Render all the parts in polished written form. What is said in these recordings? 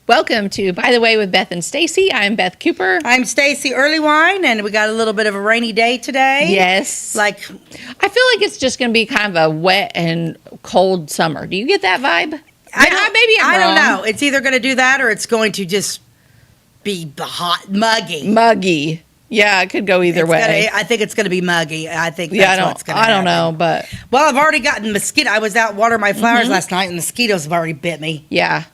Welcome to By the Way with Beth and Stacey. I'm Beth Cooper. I'm Stacey Earlywine, and we got a little bit of a rainy day today. Yes. I feel like it's just going to be kind of a wet and cold summer. Do you get that vibe? I don't know. It's either going to do that or it's going to just be hot, muggy. Muggy. Yeah, it could go either way. I think it's going to be muggy. I think that's what's going to happen. I don't know, but... Well, I've already gotten mosquito. I was out watering my flowers last night, and mosquitoes have already bit me. Yeah.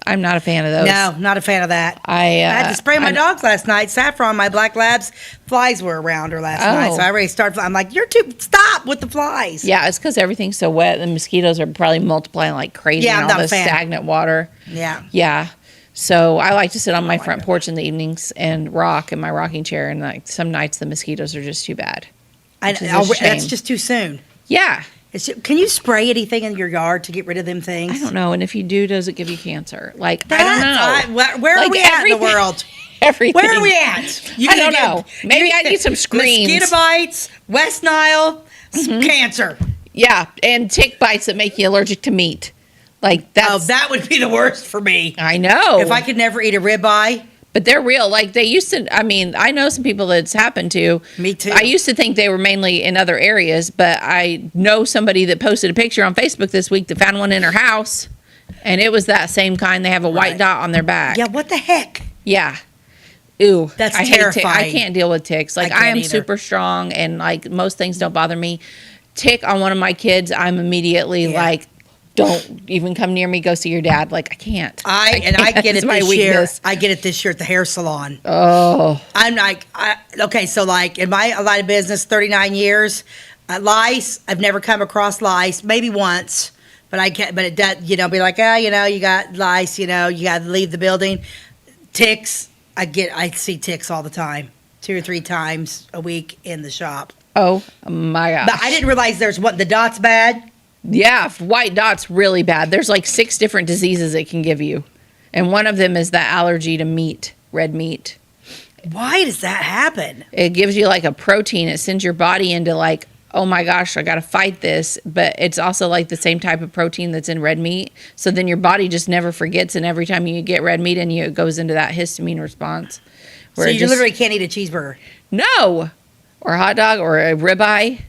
I'm not a fan of those. No, not a fan of that. I had to spray my dogs last night. Saffron, my black labs, flies were around her last night. So I already started. I'm like, stop with the flies. Yeah, it's because everything's so wet. The mosquitoes are probably multiplying like crazy in all this stagnant water. Yeah. Yeah. So I like to sit on my front porch in the evenings and rock in my rocking chair. And like some nights the mosquitoes are just too bad. That's just too soon. Yeah. Can you spray anything in your yard to get rid of them things? I don't know. And if you do, does it give you cancer? I don't know. Where are we at in the world? Everything. Where are we at? I don't know. Maybe I need some screens. Mosquito bites, West Nile, cancer. Yeah, and tick bites that make you allergic to meat. That would be the worst for me. I know. If I could never eat a ribeye. But they're real. Like they used to, I know some people that it's happened to. Me too. I used to think they were mainly in other areas, but I know somebody that posted a picture on Facebook this week that found one in her house, and it was that same kind. They have a white dot on their back. Yeah, what the heck? Yeah. Ooh. That's terrifying. I can't deal with ticks. I am either. super strong, and most things don't bother me. Tick on one of my kids, I'm immediately don't even come near me. Go see your dad. I can't. I get it this year. I get it this year at the hair salon. Oh. I'm like, so in my line of business, 39 years, lice. I've never come across lice. Maybe once, but I can't. But it does, be like, you got lice. You got to leave the building. Ticks. I see ticks all the time, 2 or 3 times a week in the shop. Oh my gosh! But I didn't realize the dot's bad. Yeah, white dot's really bad. There's 6 different diseases it can give you. And one of them is the allergy to meat, red meat. Why does that happen? It gives you a protein. It sends your body into oh my gosh, I got to fight this. But it's also the same type of protein that's in red meat. So then your body just never forgets. And every time you get red meat in you, it goes into that histamine response. So you literally can't eat a cheeseburger? No. Or a hot dog or a ribeye.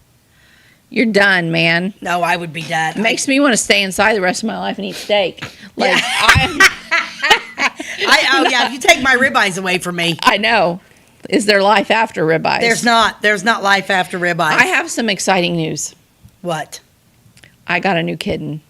You're done, man. No, I would be done. It makes me want to stay inside the rest of my life and eat steak. If you take my ribeyes away from me. I know. Is there life after ribeyes? There's not. There's not life after ribeyes. I have some exciting news. What? I got a new kitten.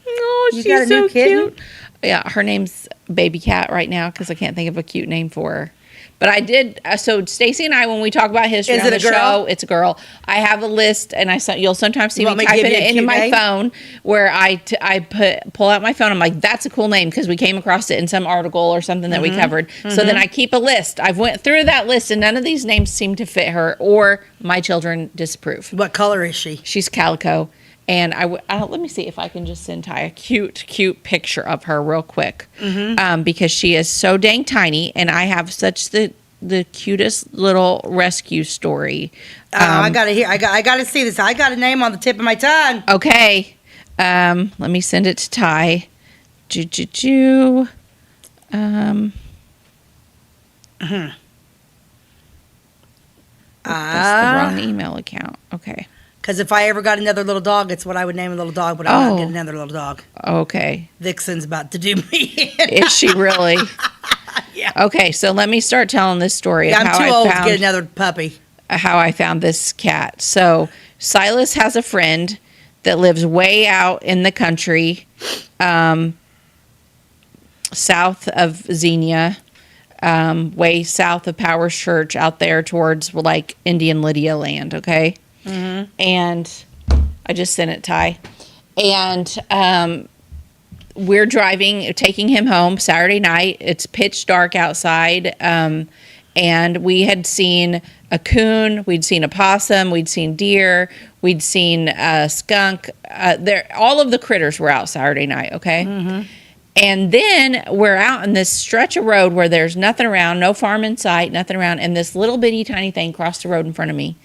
Oh, she's got a new kitten? Cute. Yeah, her name's Baby Cat right now because I can't think of a cute name for her. But I did. So Stacey and I, when we talk about history on the show, it's a girl. I have a list, and you'll sometimes see me typing it into my phone, where I pull out my phone. I'm like, that's a cool name because we came across it in some article or something that we covered. So then I keep a list. I've went through that list, and none of these names seem to fit her, or my children disapprove. What color is she? She's calico. And let me see if I can just send Ty a cute picture of her real quick, because she is so dang tiny, and I have such the cutest little rescue story. I gotta see this. I got a name on the tip of my tongue. Okay, let me send it to Ty. That's the wrong email account. Okay. Because if I ever got another little dog, it's what I would name a little dog, but I'm not getting another little dog. Okay. Vixen's about to do me in. Is she really? Yeah. Okay, so let me start telling this story of how I'm too old to get another puppy. How I found this cat. So Silas has a friend that lives way out in the country, south of Xenia, way south of Powers Church, out there towards Indian Lydia land, okay? And I just sent it, Ty. And we're taking him home Saturday night. It's pitch dark outside. And we had seen a coon, we'd seen a possum, we'd seen deer, we'd seen a skunk. All of the critters were out Saturday night, okay? And then we're out in this stretch of road where there's nothing around, no farm in sight, nothing around, and this little bitty tiny thing crossed the road in front of me.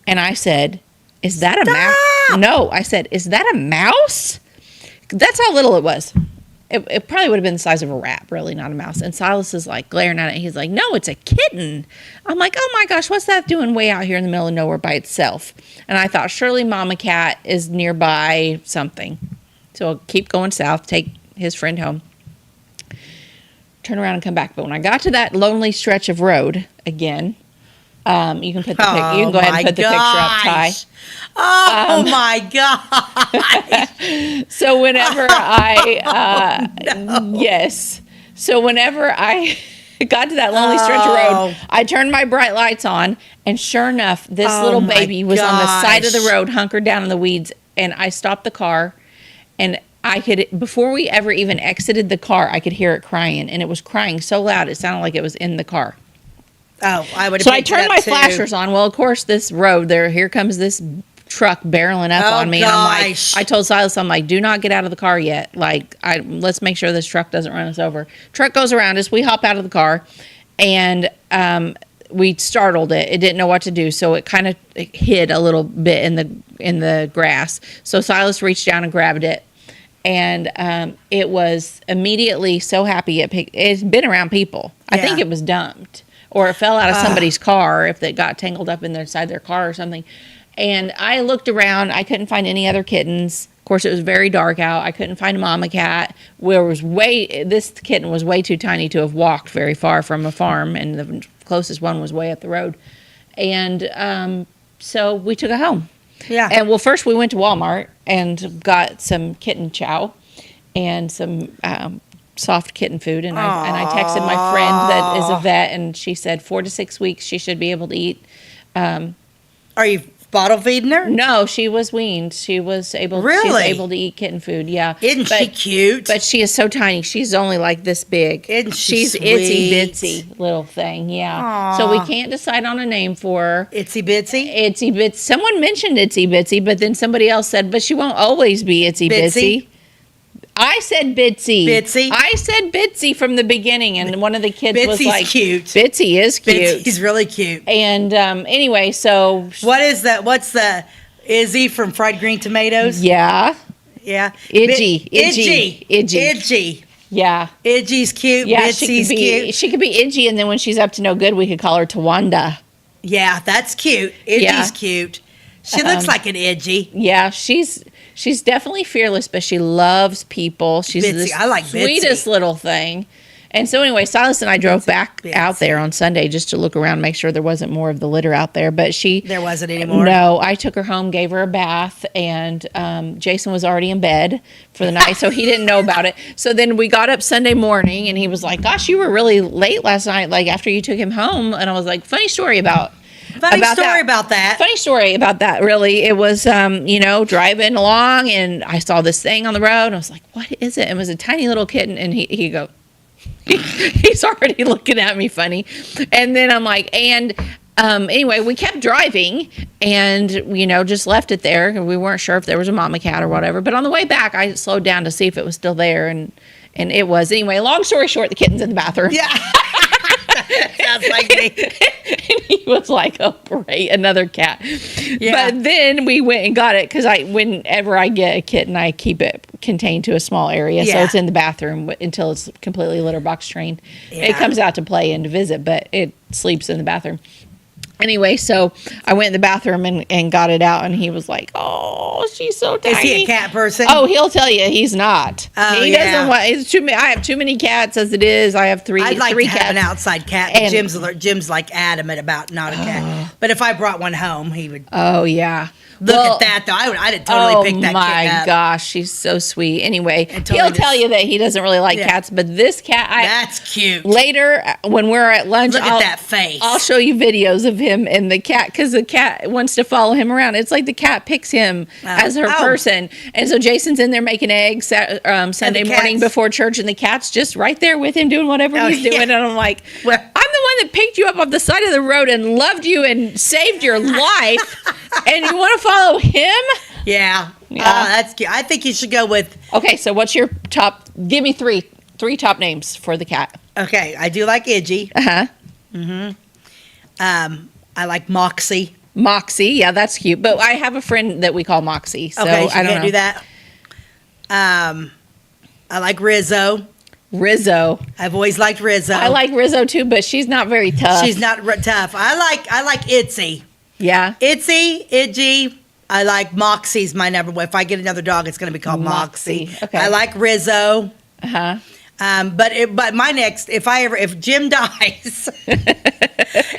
And I said, is that a mouse? No, I said, is that a mouse? That's how little it was. it probably would have been the size of a rat, really, not a mouse. And Silas is like glaring at it. He's like, no, it's a kitten. I'm like, oh my gosh, what's that doing way out here in the middle of nowhere by itself? And I thought, surely Mama Cat is nearby something. So I'll keep going south, take his friend home, turn around and come back. But when I got to that lonely stretch of road again, you can put the you can go ahead and put the picture up, Ty. Oh my gosh! So whenever so whenever I got to that lonely stretch of road, I turned my bright lights on, and sure enough, this little baby was on the side of the road, hunkered down in the weeds. And I stopped the car, and I could, before we ever even exited the car, I could hear it crying, and it was crying so loud it sounded like it was in the car. Oh, I would have. So I turned my flashers on. Well, of course, this road there, here comes this truck barreling up on me. And I'm like, I told Silas, I'm like, do not get out of the car yet. Like, let's make sure this truck doesn't run us over. Truck goes around us. We hop out of the car, and we startled it. It didn't know what to do, so it kind of hid a little bit in the grass. So Silas reached down and grabbed it, and it was immediately so happy. It's been around people. Yeah. I think it was dumped. Or it fell out of somebody's car if it got tangled up inside their car or something. And I looked around. I couldn't find any other kittens. Of course, it was very dark out. I couldn't find a mama cat. This kitten was way too tiny to have walked very far from a farm, and the closest one was way up the road. And so we took it home. Yeah. And well, first we went to Walmart and got some kitten chow and some soft kitten food, and I texted my friend that is a vet, and she said 4 to 6 weeks she should be able to eat. Are you bottle feeding her? No, she was weaned. She was able. Really? She's able to eat kitten food. Yeah. Isn't she cute? But she is so tiny. She's only like this big. Isn't she She's sweet? itsy bitsy little thing. Yeah. Aww. So we can't decide on a name for her. Itsy bitsy. Itsy bitsy. Someone mentioned itsy bitsy, but then somebody else said, but she won't always be itsy bitsy. I said Bitsy. Bitsy? I said Bitsy from the beginning, and one of the kids was like, cute. Bitsy is cute. He's really cute. And anyway, so. What is that? What's the Izzy from Fried Green Tomatoes? Yeah. Yeah. Idgy. Yeah. Idgy's cute. Yeah, Bitsy's cute. She could be Idgy, and then when she's up to no good, we could call her Tawanda. Yeah, that's cute. Idgy's cute. She looks like an Idgy. Yeah, she's definitely fearless, but she loves people. She's Bitsy. the I like sweetest Bitsy. Little thing. And so anyway, Silas and I drove back out there on Sunday just to look around, make sure there wasn't more of the litter out there. But there wasn't anymore. No, I took her home, gave her a bath, and Jason was already in bed for the night, so he didn't know about it. So then we got up Sunday morning, and he was like, "Gosh, you were really late last night, like after you took him home." And I was like, "Funny story about that. Funny story about that, really. It was, driving along, and I saw this thing on the road, and I was like, what is it? It was a tiny little kitten, and he's already looking at me funny. And then I'm like, anyway, we kept driving and, just left it there. We weren't sure if there was a mama cat or whatever. But on the way back, I slowed down to see if it was still there, and it was. Anyway, long story short, the kitten's in the bathroom. Yeah. Sounds like me. And he was like, oh, great, another cat. Yeah. But then we went and got it because whenever I get a kitten, I keep it contained to a small area. Yeah. So it's in the bathroom until it's completely litter box trained. Yeah. It comes out to play and to visit, but it sleeps in the bathroom. Anyway, so I went in the bathroom and got it out, and he was like, oh, she's so tiny. Is he a cat person? Oh, he'll tell you he's not. Oh, he doesn't want. It's too many. I have too many cats as it is. I have three. I'd like three to cats. have an outside cat. And Jim's like adamant about not a cat. But if I brought one home, he would. Oh yeah. Look at that, though. I'd totally pick that kitten up. Oh, my gosh. She's so sweet. Anyway, he'll tell you that he doesn't really like cats, but this cat... That's cute. Later, when we're at lunch... Look at that face. I'll show you videos of him and the cat, because the cat wants to follow him around. It's like the cat picks him as her person. And so Jason's in there making eggs Sunday morning before church, and the cat's just right there with him doing whatever he's doing. And I'm like, I'm the one that picked you up off the side of the road and loved you and saved your life, and you want to follow him? Yeah. That's cute. I think you should go with... Okay, so what's your top... Give me three top names for the cat. Okay, I do like Idgy. Uh-huh. Mm-hmm. I like Moxie. Moxie, yeah, that's cute. But I have a friend that we call Moxie, so okay, so I don't can't know. Do that. I like Rizzo. Rizzo. I've always liked Rizzo. I like Rizzo too, but she's not very tough. She's not tough. I like Itzy. Yeah. Itzy, Idgy. I like Moxie's my number one. If I get another dog, it's going to be called Moxie. Okay. I like Rizzo. Uh-huh. But my next, if Jim dies,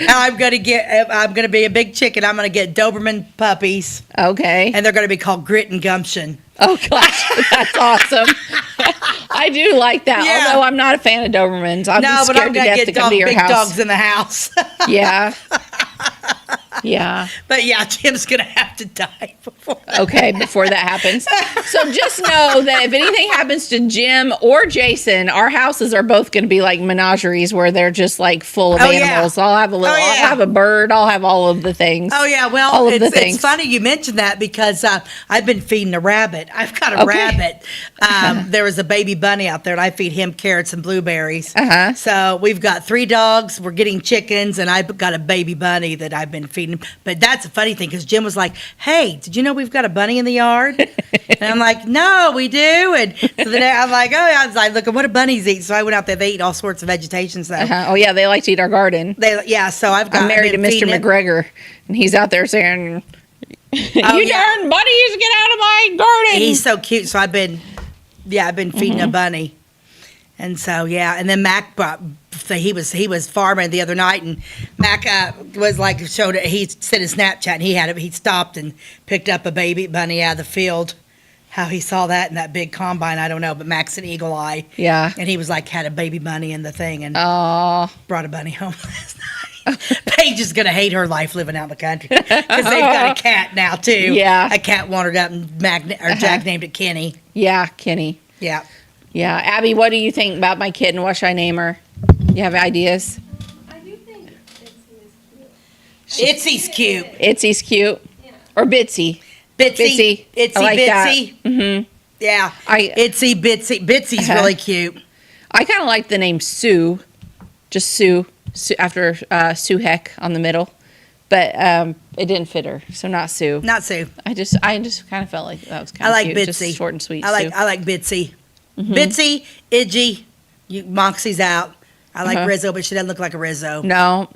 I'm gonna be a big chicken. I'm gonna get Doberman puppies, Okay. and they're gonna be called Grit and Gumption. Oh gosh, that's awesome. I do like that. Yeah. Although I'm not a fan of Dobermans. I'm No, but scared I'm to gonna death get to come to your big house. dogs in the house. Yeah. Yeah. But yeah, Jim's gonna have to die before. Okay, before that happens. So just know that if anything happens to Jim or Jason, our houses are both going to be like menageries where they're just like full of Oh, yeah. animals. I'll have a little. Oh, yeah. I'll have a bird. I'll have all of the things. Oh yeah, well, all of the it's things. funny you mentioned that because I've been feeding a rabbit. I've got a Okay. rabbit. There was a baby bunny out there, and I feed him carrots and blueberries. Uh-huh. So we've got 3 dogs. We're getting chickens, and I've got a baby bunny that I've been feeding. But that's a funny thing because Jim was like, "Hey, did you know we've got a bunny in the yard?" And I'm like, "No, we do." And so then I'm like, "Oh, yeah." I was like, "Look at what do bunnies eat?" So I went out there. They eat all sorts of vegetation stuff. Uh-huh. Oh yeah, they like to eat our garden. So I've got. I'm married to been Mr. feeding it. McGregor, and he's out there saying, "You Oh, yeah. darn bunnies, get out of my garden!" He's so cute. So I've been feeding a bunny, and so and then Mac brought. He was farming the other night, and Mac was like showed it. He sent a Snapchat, and he stopped and picked up a baby bunny out of the field. How he saw that in that big combine, I don't know, but Mac's an eagle eye. Yeah. And he was like had a baby bunny in the thing and Oh. brought a bunny home last night. Paige is gonna hate her life living out in the country because they've got a cat now too. Yeah. A cat wandered up and Jack named it Kenny. Yeah, Kenny. Yeah. Yeah, Abby, what do you think about my kitten? What should I name her? You have ideas? I do think Itsy is cute. Itzy's cute. Itzy's cute. Yeah. Or Bitsy. Bitsy. Itsy I like Bitsy. that. Mm-hmm. Yeah. I- Itsy Bitsy. Bitsy's Uh-huh. really cute. I kind of like the name Sue. Just Sue after Sue Heck on the middle. But it didn't fit her, so not Sue. Not Sue. I just kind of felt like that was kind I of like cute. Bitsy. Just short and sweet. I like Sue. Bitsy. Mm-hmm. Bitsy, Idgy, Moxie's out. I like Uh-huh. Rizzo, but she doesn't look like a Rizzo. No.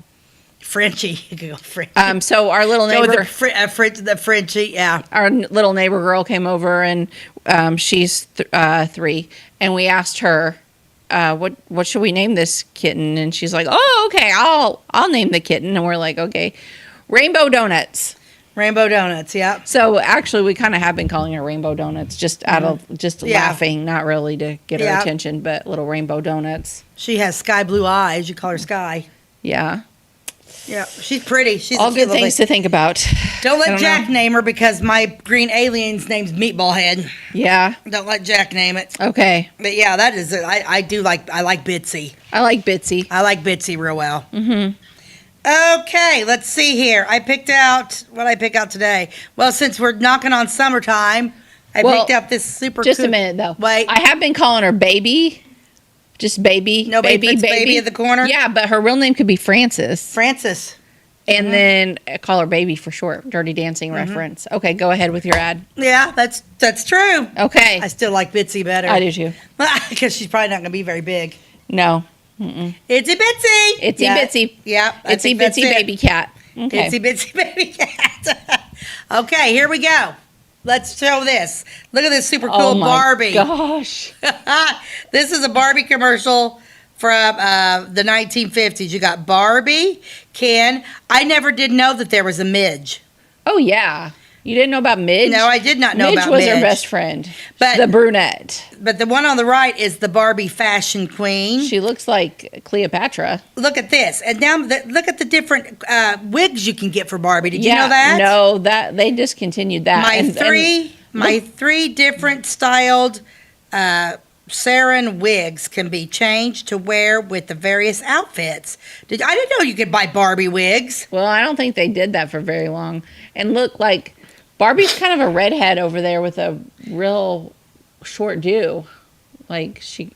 Frenchie. You can go Frenchie. So our little Go with neighbor, the Frenchie, yeah. our little neighbor girl came over, and she's 3, and we asked her, what should we name this kitten? And she's like, oh, okay, I'll name the kitten. And we're like, okay, Rainbow Donuts. Rainbow Donuts, yeah. So actually, we kind of have been calling her Rainbow Donuts, just out of just Yeah. laughing, not really to get her Yeah. attention, but little Rainbow Donuts. She has sky blue eyes. You call her Sky. Yeah, Yeah, she's pretty. She's all a cute good things to think about. Don't I let don't Jack know. name her because my green alien's name's Meatball Head. Yeah. Don't let Jack name it. Okay. But yeah, that is it. I like Bitsy. I like Bitsy. I like Bitsy real well. Mm-hmm. Okay, let's see here. What did I pick out today? Well, since we're knocking on summertime, I Well, picked up this super Just a cool- minute though. Wait. I have been calling her Baby. Just Baby. Nobody puts baby at the corner? Yeah, but her real name could be Frances. Francis. And then I call her Baby for short. Dirty Dancing reference. Okay, go ahead with your ad. Yeah, that's true. Okay. I still like Bitsy better. I do too. Because she's probably not going to be very big. No. Itsy Bitsy. Itsy Yeah. Bitsy. Yeah. I Itsy think that's Bitsy it. Baby Cat. Okay. Itsy Bitsy Baby Cat. Okay, here we go. Let's show this. Look at this super cool Oh my Barbie. gosh. This is a Barbie commercial from the 1950s. You got Barbie, Ken. I never did know that there was a Midge. Oh yeah. You didn't know about Midge? No, I did not know Midge about was Midge. her best friend. But- the brunette. But the one on the right is the Barbie fashion queen. She looks like Cleopatra. Look at this. And now look at the different wigs you can get for Barbie. Did you know that? No, that they discontinued that. My three different styled Sarin wigs can be changed to wear with the various outfits. I didn't know you could buy Barbie wigs. Well, I don't think they did that for very long. And look, like Barbie's kind of a redhead over there with a real short do. Like she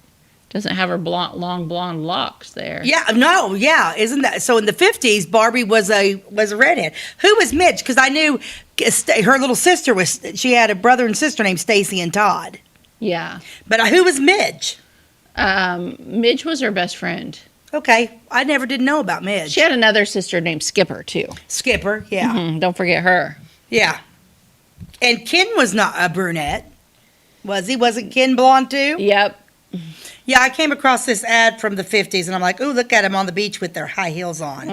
doesn't have her long blonde locks there. Yeah, no, yeah, isn't that so? In the 50s, Barbie was a redhead. Who was Midge? Because I knew her little sister she had a brother and sister named Stacey and Todd. Yeah. But who was Midge? Midge was her best friend. Okay, I never did know about Midge. She had another sister named Skipper, too. Skipper, yeah. Don't forget her. Yeah. And Ken was not a brunette, was he? Wasn't Ken blonde too? Yep. Yeah, I came across this ad from the 50s, and I'm like, ooh, look at them on the beach with their high heels on.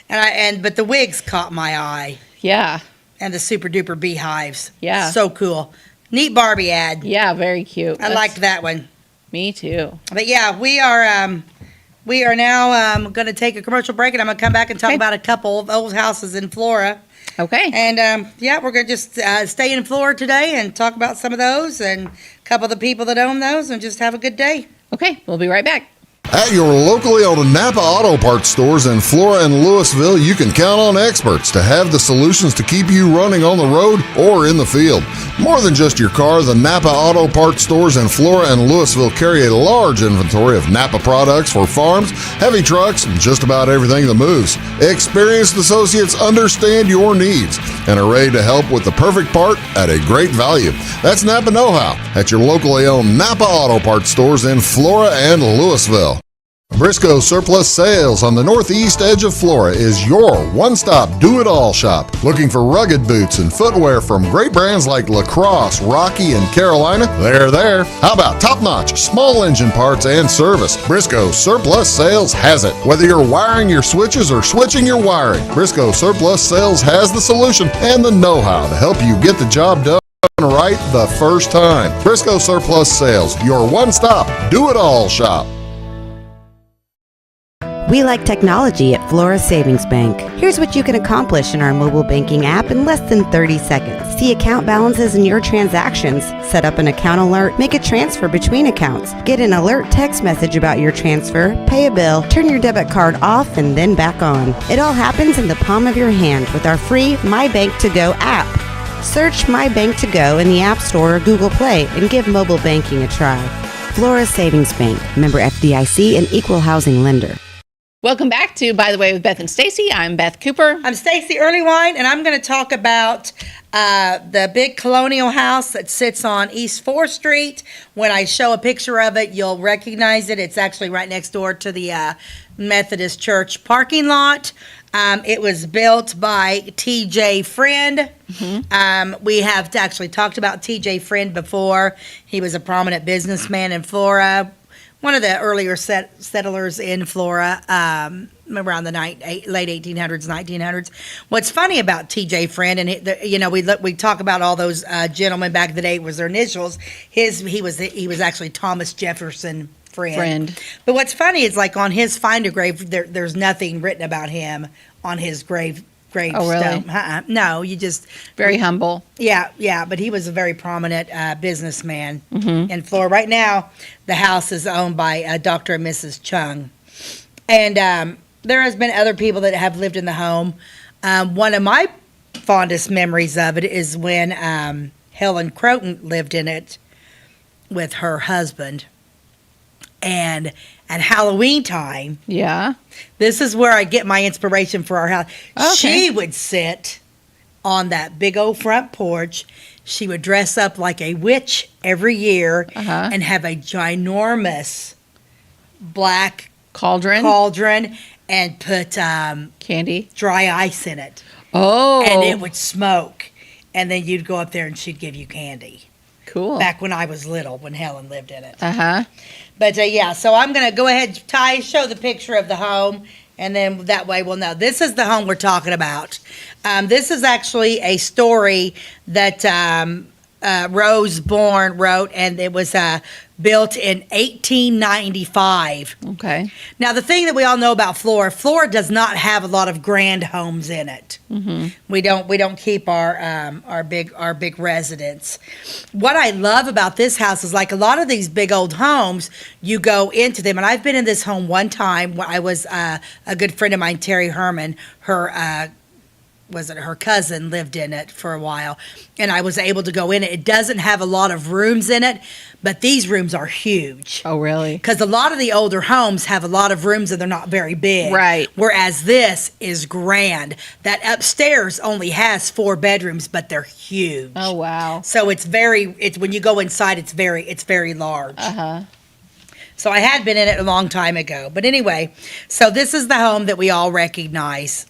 But the wigs caught my eye, Yeah. and the super duper beehives. Yeah. So cool. Neat Barbie ad. Yeah, very cute. I liked that one. Me too. But yeah, we are now going to take a commercial break, and I'm going to come back and talk about a couple of old houses in Flora. Okay. And yeah, we're going to just stay in Florida today and talk about some of those and a couple of the people that own those and just have a good day. Okay, we'll be right back. At your locally owned Napa Auto Parts stores in Flora and Louisville, you can count on experts to have the solutions to keep you running on the road or in the field. More than just your car, the Napa Auto Parts stores in Flora and Louisville carry a large inventory of Napa products for farms, heavy trucks, and just about everything that moves. Experienced associates understand your needs and are ready to help with the perfect part at a great value. That's Napa Know-How at your locally owned Napa Auto Parts stores in Flora and Louisville. Briscoe Surplus Sales on the northeast edge of Flora is your one-stop do-it-all shop. Looking for rugged boots and footwear from great brands like Lacrosse, Rocky, and Carolina? They're there. How about top-notch small engine parts and service? Briscoe Surplus Sales has it. Whether you're wiring your switches or switching your wiring, Briscoe Surplus Sales has the solution and the know-how to help you get the job done right the first time. Briscoe Surplus Sales, your one-stop do-it-all shop. We like technology at Flora Savings Bank. Here's what you can accomplish in our mobile banking app in less than 30 seconds. See account balances in your transactions, set up an account alert, make a transfer between accounts, get an alert text message about your transfer, pay a bill, turn your debit card off and then back on. It all happens in the palm of your hand with our free My Bank to Go app. Search My Bank to Go in the App Store or Google Play and give mobile banking a try. Flora Savings Bank, member FDIC and equal housing lender. Welcome back to By the Way with Beth and Stacey. I'm Beth Cooper. I'm Stacey Earlywine, and I'm going to talk about the big colonial house that sits on East 4th Street. When I show a picture of it, you'll recognize it. It's actually right next door to the Methodist Church parking lot. It was built by T.J. Friend. We have actually talked about T.J. Friend before. He was a prominent businessman in Flora. One of the earlier settlers in Flora, around the late 1800s, 1900s. What's funny about T.J. Friend, and we talk about all those gentlemen back in the day was their initials. He was actually Thomas Jefferson Friend. But what's funny is like on his finder grave, there's nothing written about him on his gravestone. Oh, really? No, you just Very humble. Yeah, but he was a very prominent businessman in Florida. Right now, the house is owned by Dr. and Mrs. Chung. And there has been other people that have lived in the home. One of my fondest memories of it is when Helen Croton lived in it with her husband. And at Halloween time, this is where I get my inspiration for our house. Okay. She would sit on that big old front porch. She would dress up like a witch every year and have a ginormous black cauldron and put candy, dry ice in it. Oh, and it would smoke, and then you'd go up there and she'd give you candy. Cool. Back when I was little, when Helen lived in it. But yeah, so I'm going to go ahead, Ty, show the picture of the home, and then that way we'll know. This is the home we're talking about. This is actually a story that Rose Bourne wrote, and it was built in 1895. Okay. Now, the thing that we all know about Flora does not have a lot of grand homes in it. We don't keep our big residence. What I love about this house is like a lot of these big old homes, you go into them, and I've been in this home one time. I was a good friend of mine, Terry Herman, her was it her cousin lived in it for a while, and I was able to go in it. It doesn't have a lot of rooms in it, but these rooms are huge. Oh, really? Because a lot of the older homes have a lot of rooms and they're not very big. Right. Whereas this is grand. That upstairs only has 4 bedrooms, but they're huge. Oh, wow. So it's when you go inside, it's very large. Uh-huh. So I had been in it a long time ago. But anyway, so this is the home that we all recognize.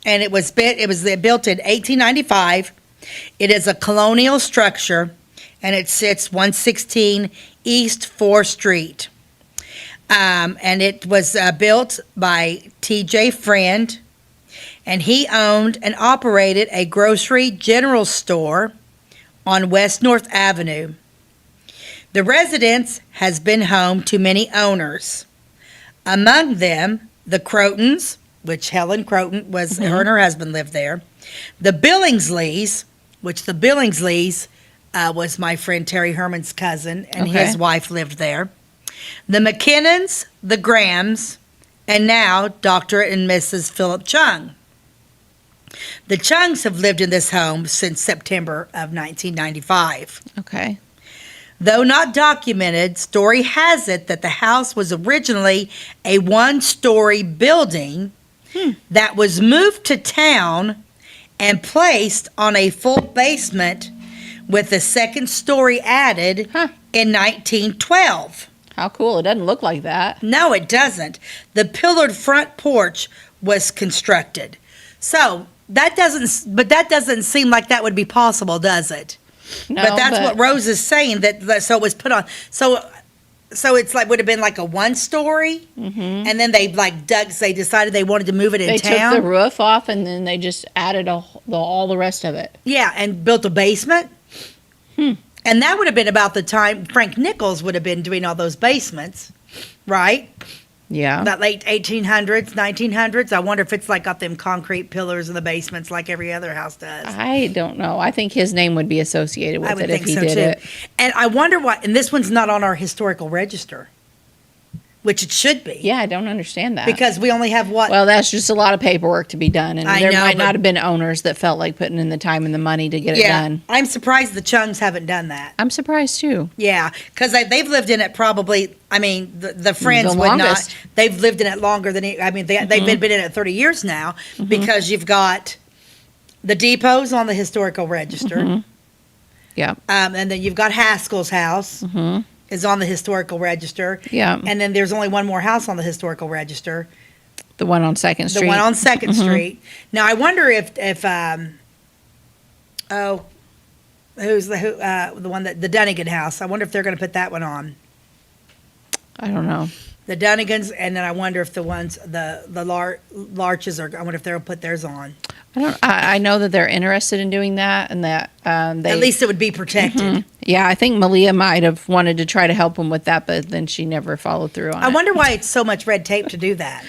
And it was built in 1895. It is a colonial structure, and it sits 116 East 4th Street. And it was built by T.J. Friend, and he owned and operated a grocery general store on West North Avenue. The residence has been home to many owners. Among them, the Crotons, which Helen Croton was, her and her husband lived there. The Billingsleys, which the Billingsleys was my friend Terry Herman's cousin, and Okay. his wife lived there. The McKinnons, the Grahams, and now Dr. and Mrs. Philip Chung. The Chungs have lived in this home since September of 1995. Okay. Though not documented, story has it that the house was originally a 1-story building that was moved to town and placed on a full basement with a 2nd story added in 1912. How cool. It doesn't look like that. No, it doesn't. The pillared front porch was constructed. So that doesn't seem like that would be possible, does it? No, but that's what Rose is saying. So it was put on. So it's like would have been like a 1-story, and then they they decided they wanted to move it in They town. took the roof off, and then they just added all the rest of it. Yeah, and built a basement. And that would have been about the time Frank Nichols would have been doing all those basements, right? Yeah. That late 1800s, 1900s. I wonder if it's like got them concrete pillars in the basements like every other house does. I don't know. I think his name would be associated with I would it if think he so did too. it. And I wonder why. And this one's not on our historical register, which it should be. Yeah, I don't understand that. Because we only have what? Well, that's just a lot of paperwork to be done, and I there know, might but- not have been owners that felt like putting in the time and the money to get it done. I'm surprised the Chungs haven't done that. I'm surprised too. Yeah, because they've lived in it probably. I mean, the friends The would longest. not. They've lived in it longer than. They've been in it 30 years now because you've got the depots on the historical register, Yeah. and then you've got Haskell's house is on the historical register. Yeah. And then there's only one more house on the historical register, The one on 2nd Street. the one on 2nd Street. Now I wonder if who's the one that the Dunnigan house? I wonder if they're going to put that one on. I don't know. The Dunnigans, and then I wonder if the ones the Larches are. I wonder if they'll put theirs on. I know that they're interested in doing that, and that they At least it would be protected. Yeah, I think Malia might have wanted to try to help him with that, but then she never followed through on it. I wonder why it's so much red tape to do that.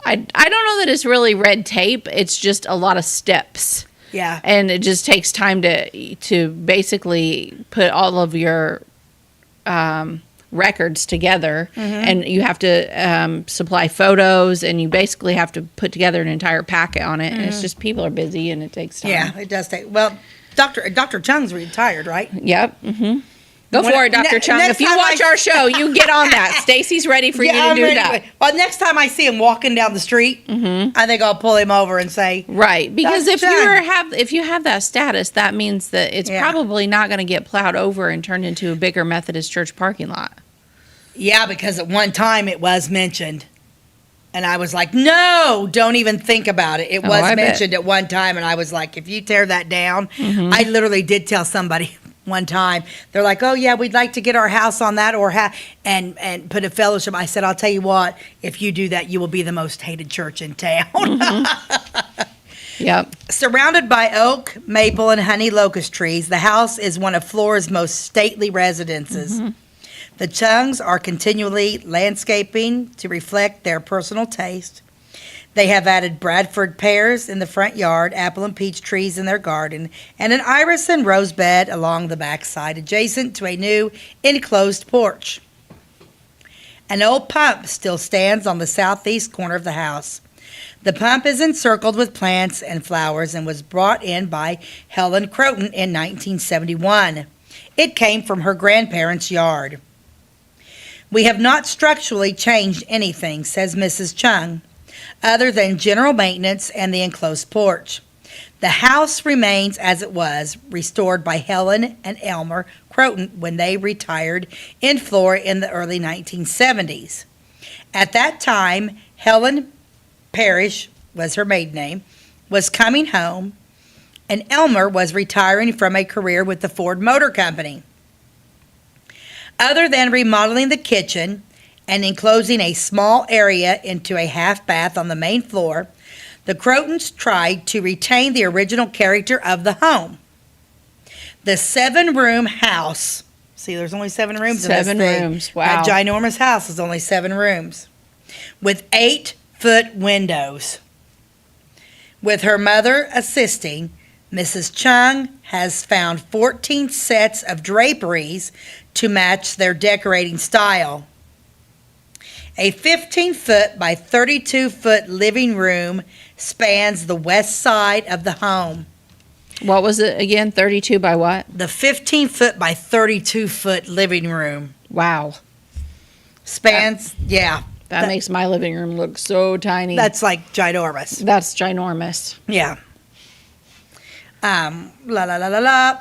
I don't know that it's really red tape. It's just a lot of steps. Yeah. And it just takes time to basically put all of your records together, and you have to supply photos, and you basically have to put together an entire packet on it. And it's just people are busy, and it takes time. Yeah, it does take. Well, Dr. Chung's retired, right? Yep. Go for it, Dr. Chung. next If you time watch our show, you get on that. Stacy's ready for you to I'm do ready that. Well, next time I see him walking down the street, I think I'll pull him over and say, Right, because Dr. if you have that status, that means that it's Yeah. probably not going to get plowed over and turned into a bigger Methodist church parking lot. yeah, because at one time it was mentioned. And I was like, no, don't even think about it. It was I bet. mentioned at one time, and I was like, if you tear that down, I literally did tell somebody one time. They're like, oh yeah, we'd like to get our house on that and put a fellowship. I said, I'll tell you what, if you do that, you will be the most hated church in town. Yep. Surrounded by oak, maple, and honey locust trees, the house is one of Flora's most stately residences. The Chungs are continually landscaping to reflect their personal taste. They have added Bradford pears in the front yard, apple and peach trees in their garden, and an iris and rose bed along the backside, adjacent to a new enclosed porch. An old pump still stands on the southeast corner of the house. The pump is encircled with plants and flowers and was brought in by Helen Croton in 1971. It came from her grandparents' yard. We have not structurally changed anything, says Mrs. Chung, other than general maintenance and the enclosed porch. The house remains as it was, restored by Helen and Elmer Croton when they retired in Flora in the early 1970s. At that time, Helen Parrish was her maiden name, was coming home, and Elmer was retiring from a career with the Ford Motor Company. Other than remodeling the kitchen and enclosing a small area into a half bath on the main floor, the Crotons tried to retain the original character of the home. The 7-room house, see, there's only 7 rooms in this thing. 7 rooms, wow. That ginormous house is only 7 rooms, with 8-foot windows. With her mother assisting, Mrs. Chung has found 14 sets of draperies to match their decorating style. A 15-foot by 32-foot living room spans the west side of the home. What was it again? 32 by what? The 15-foot by 32-foot living room Wow. spans, yeah. That makes my living room look so tiny. That's like ginormous. That's ginormous. Yeah.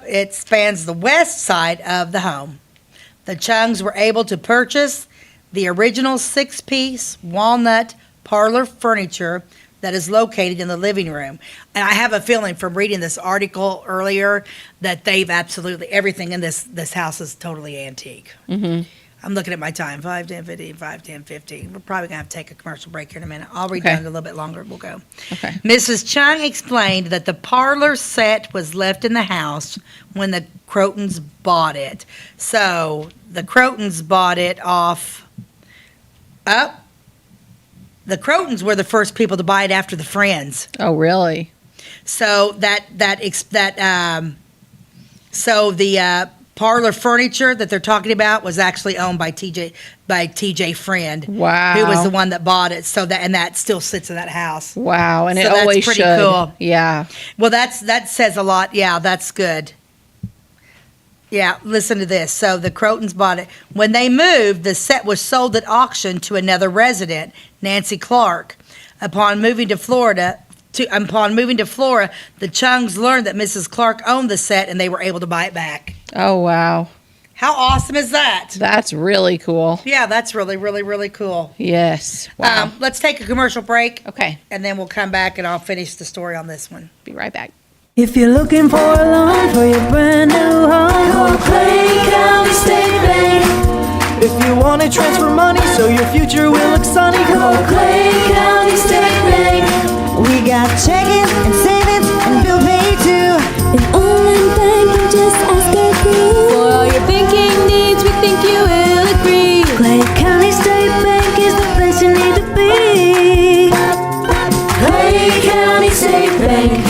It spans the west side of the home. The Chungs were able to purchase the original 6-piece walnut parlor furniture that is located in the living room. And I have a feeling from reading this article earlier that they've absolutely, everything in this house is totally antique. Mm-hmm. I'm looking at my time, 5, 10, 15, 5, 10, 15. We're probably going to have to take a commercial break here in a minute. I'll read Okay. down a little bit longer. We'll go. Okay. Mrs. Chung explained that the parlor set was left in the house when the Crotons bought it. So the Crotons bought it off up. The Crotons were the first people to buy it after the Friends. Oh, really? So the parlor furniture that they're talking about was actually owned by TJ Friend. Wow. Who was the one that bought it. So that still sits in that house. Wow. And So it that's always pretty should. cool. Yeah. Well, that says a lot. Yeah, that's good. Yeah, listen to this. So the Crotons bought it. When they moved, the set was sold at auction to another resident, Nancy Clark. Upon moving to Flora, the Chungs learned that Mrs. Clark owned the set and they were able to buy it back. Oh, wow. How awesome is that? That's really cool. Yeah, that's really, really, really cool. Yes. Wow. Let's take a commercial break, Okay. and then we'll come back and I'll finish the story on this one. Be right back. If you're looking for a loan for your brand new home, call Clay County State Bank. If you want to transfer money so your future will look sunny, call Clay County State Bank. We got checking and savings and bill pay too. An online banking, just ask our crew. For all your banking needs, we think you will agree. Clay County State Bank is the place you need to be. Clay County State Bank.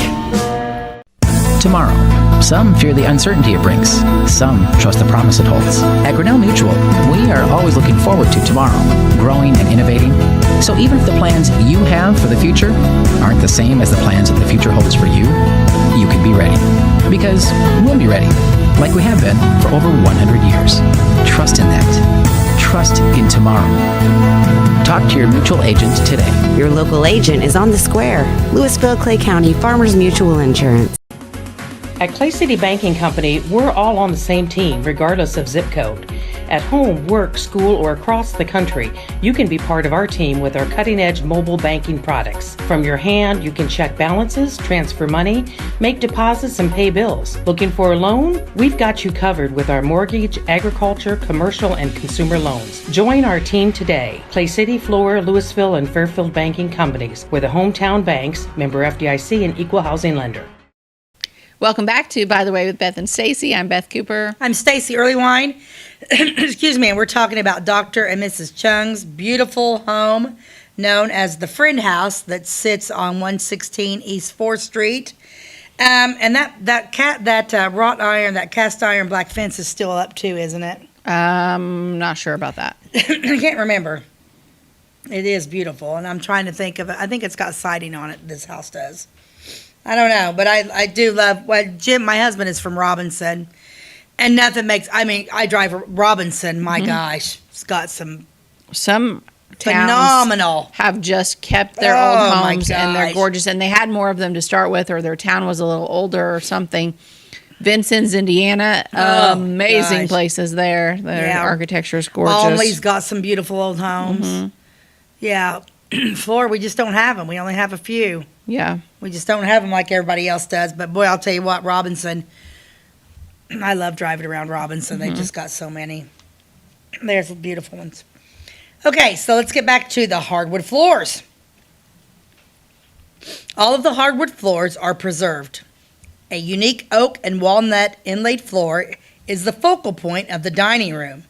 Tomorrow. Some fear the uncertainty it brings. Some trust the promise it holds. At Grinnell Mutual, we are always looking forward to tomorrow, growing and innovating. So even if the plans you have for the future aren't the same as the plans that the future holds for you, you can be ready. Because we'll be ready, like we have been for over 100 years. Trust in that. Trust in tomorrow. Talk to your mutual agent today. Your local agent is on the square. Louisville, Clay County, Farmers Mutual Insurance. At Clay City Banking Company, we're all on the same team, regardless of zip code. At home, work, school, or across the country, you can be part of our team with our cutting-edge mobile banking products. From your hand, you can check balances, transfer money, make deposits, and pay bills. Looking for a loan? We've got you covered with our mortgage, agriculture, commercial, and consumer loans. Join our team today. Clay City, Flora, Louisville, and Fairfield Banking Companies. We're the hometown banks, member FDIC, and equal housing lender. Welcome back to By the Way with Beth and Stacey. I'm Beth Cooper. I'm Stacey Earlywine. Excuse me, and we're talking about Dr. and Mrs. Chung's beautiful home known as the Friend House that sits on 116 East 4th Street. And that wrought iron, that cast iron black fence is still up too, isn't it? Not sure about that. I can't remember. It is beautiful, and I'm trying to think of it. I think it's got siding on it. This house does. I don't know, but I do love what Jim. My husband is from Robinson, and nothing makes. I mean, I drive Robinson. My gosh, it's got some Some towns phenomenal. have just kept their Oh, old my homes, and they're gosh. gorgeous, and they had more of them to start with, or their town was a little older or something. Vincent's, Indiana, Oh, amazing gosh. places there. Their Yeah. architecture is gorgeous. Always got some beautiful old homes. Yeah, Flora, we just don't have them. We only have a few. Yeah. We just don't have them like everybody else does. But boy, I'll tell you what, Robinson. I love driving around Robinson. They just got so many. There's beautiful ones. Okay, so let's get back to the hardwood floors. All of the hardwood floors are preserved. A unique oak and walnut inlaid floor is the focal point of the dining room,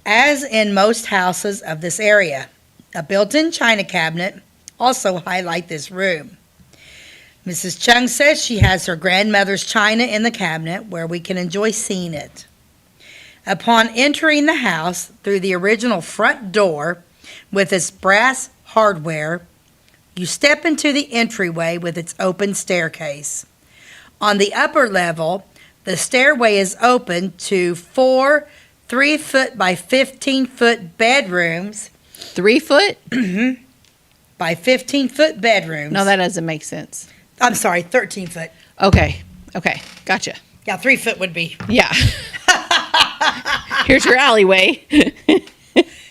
as in most houses of this area. A built-in china cabinet also highlight this room. Mrs. Chung says she has her grandmother's china in the cabinet where we can enjoy seeing it. Upon entering the house through the original front door with its brass hardware, you step into the entryway with its open staircase. On the upper level, the stairway is open to 4 3-foot by 15-foot bedrooms 3 foot? by 15-foot bedrooms. No, that doesn't make sense. I'm sorry, 13-foot. Okay. Gotcha. Yeah, 3 foot would be. Yeah. Here's your alleyway.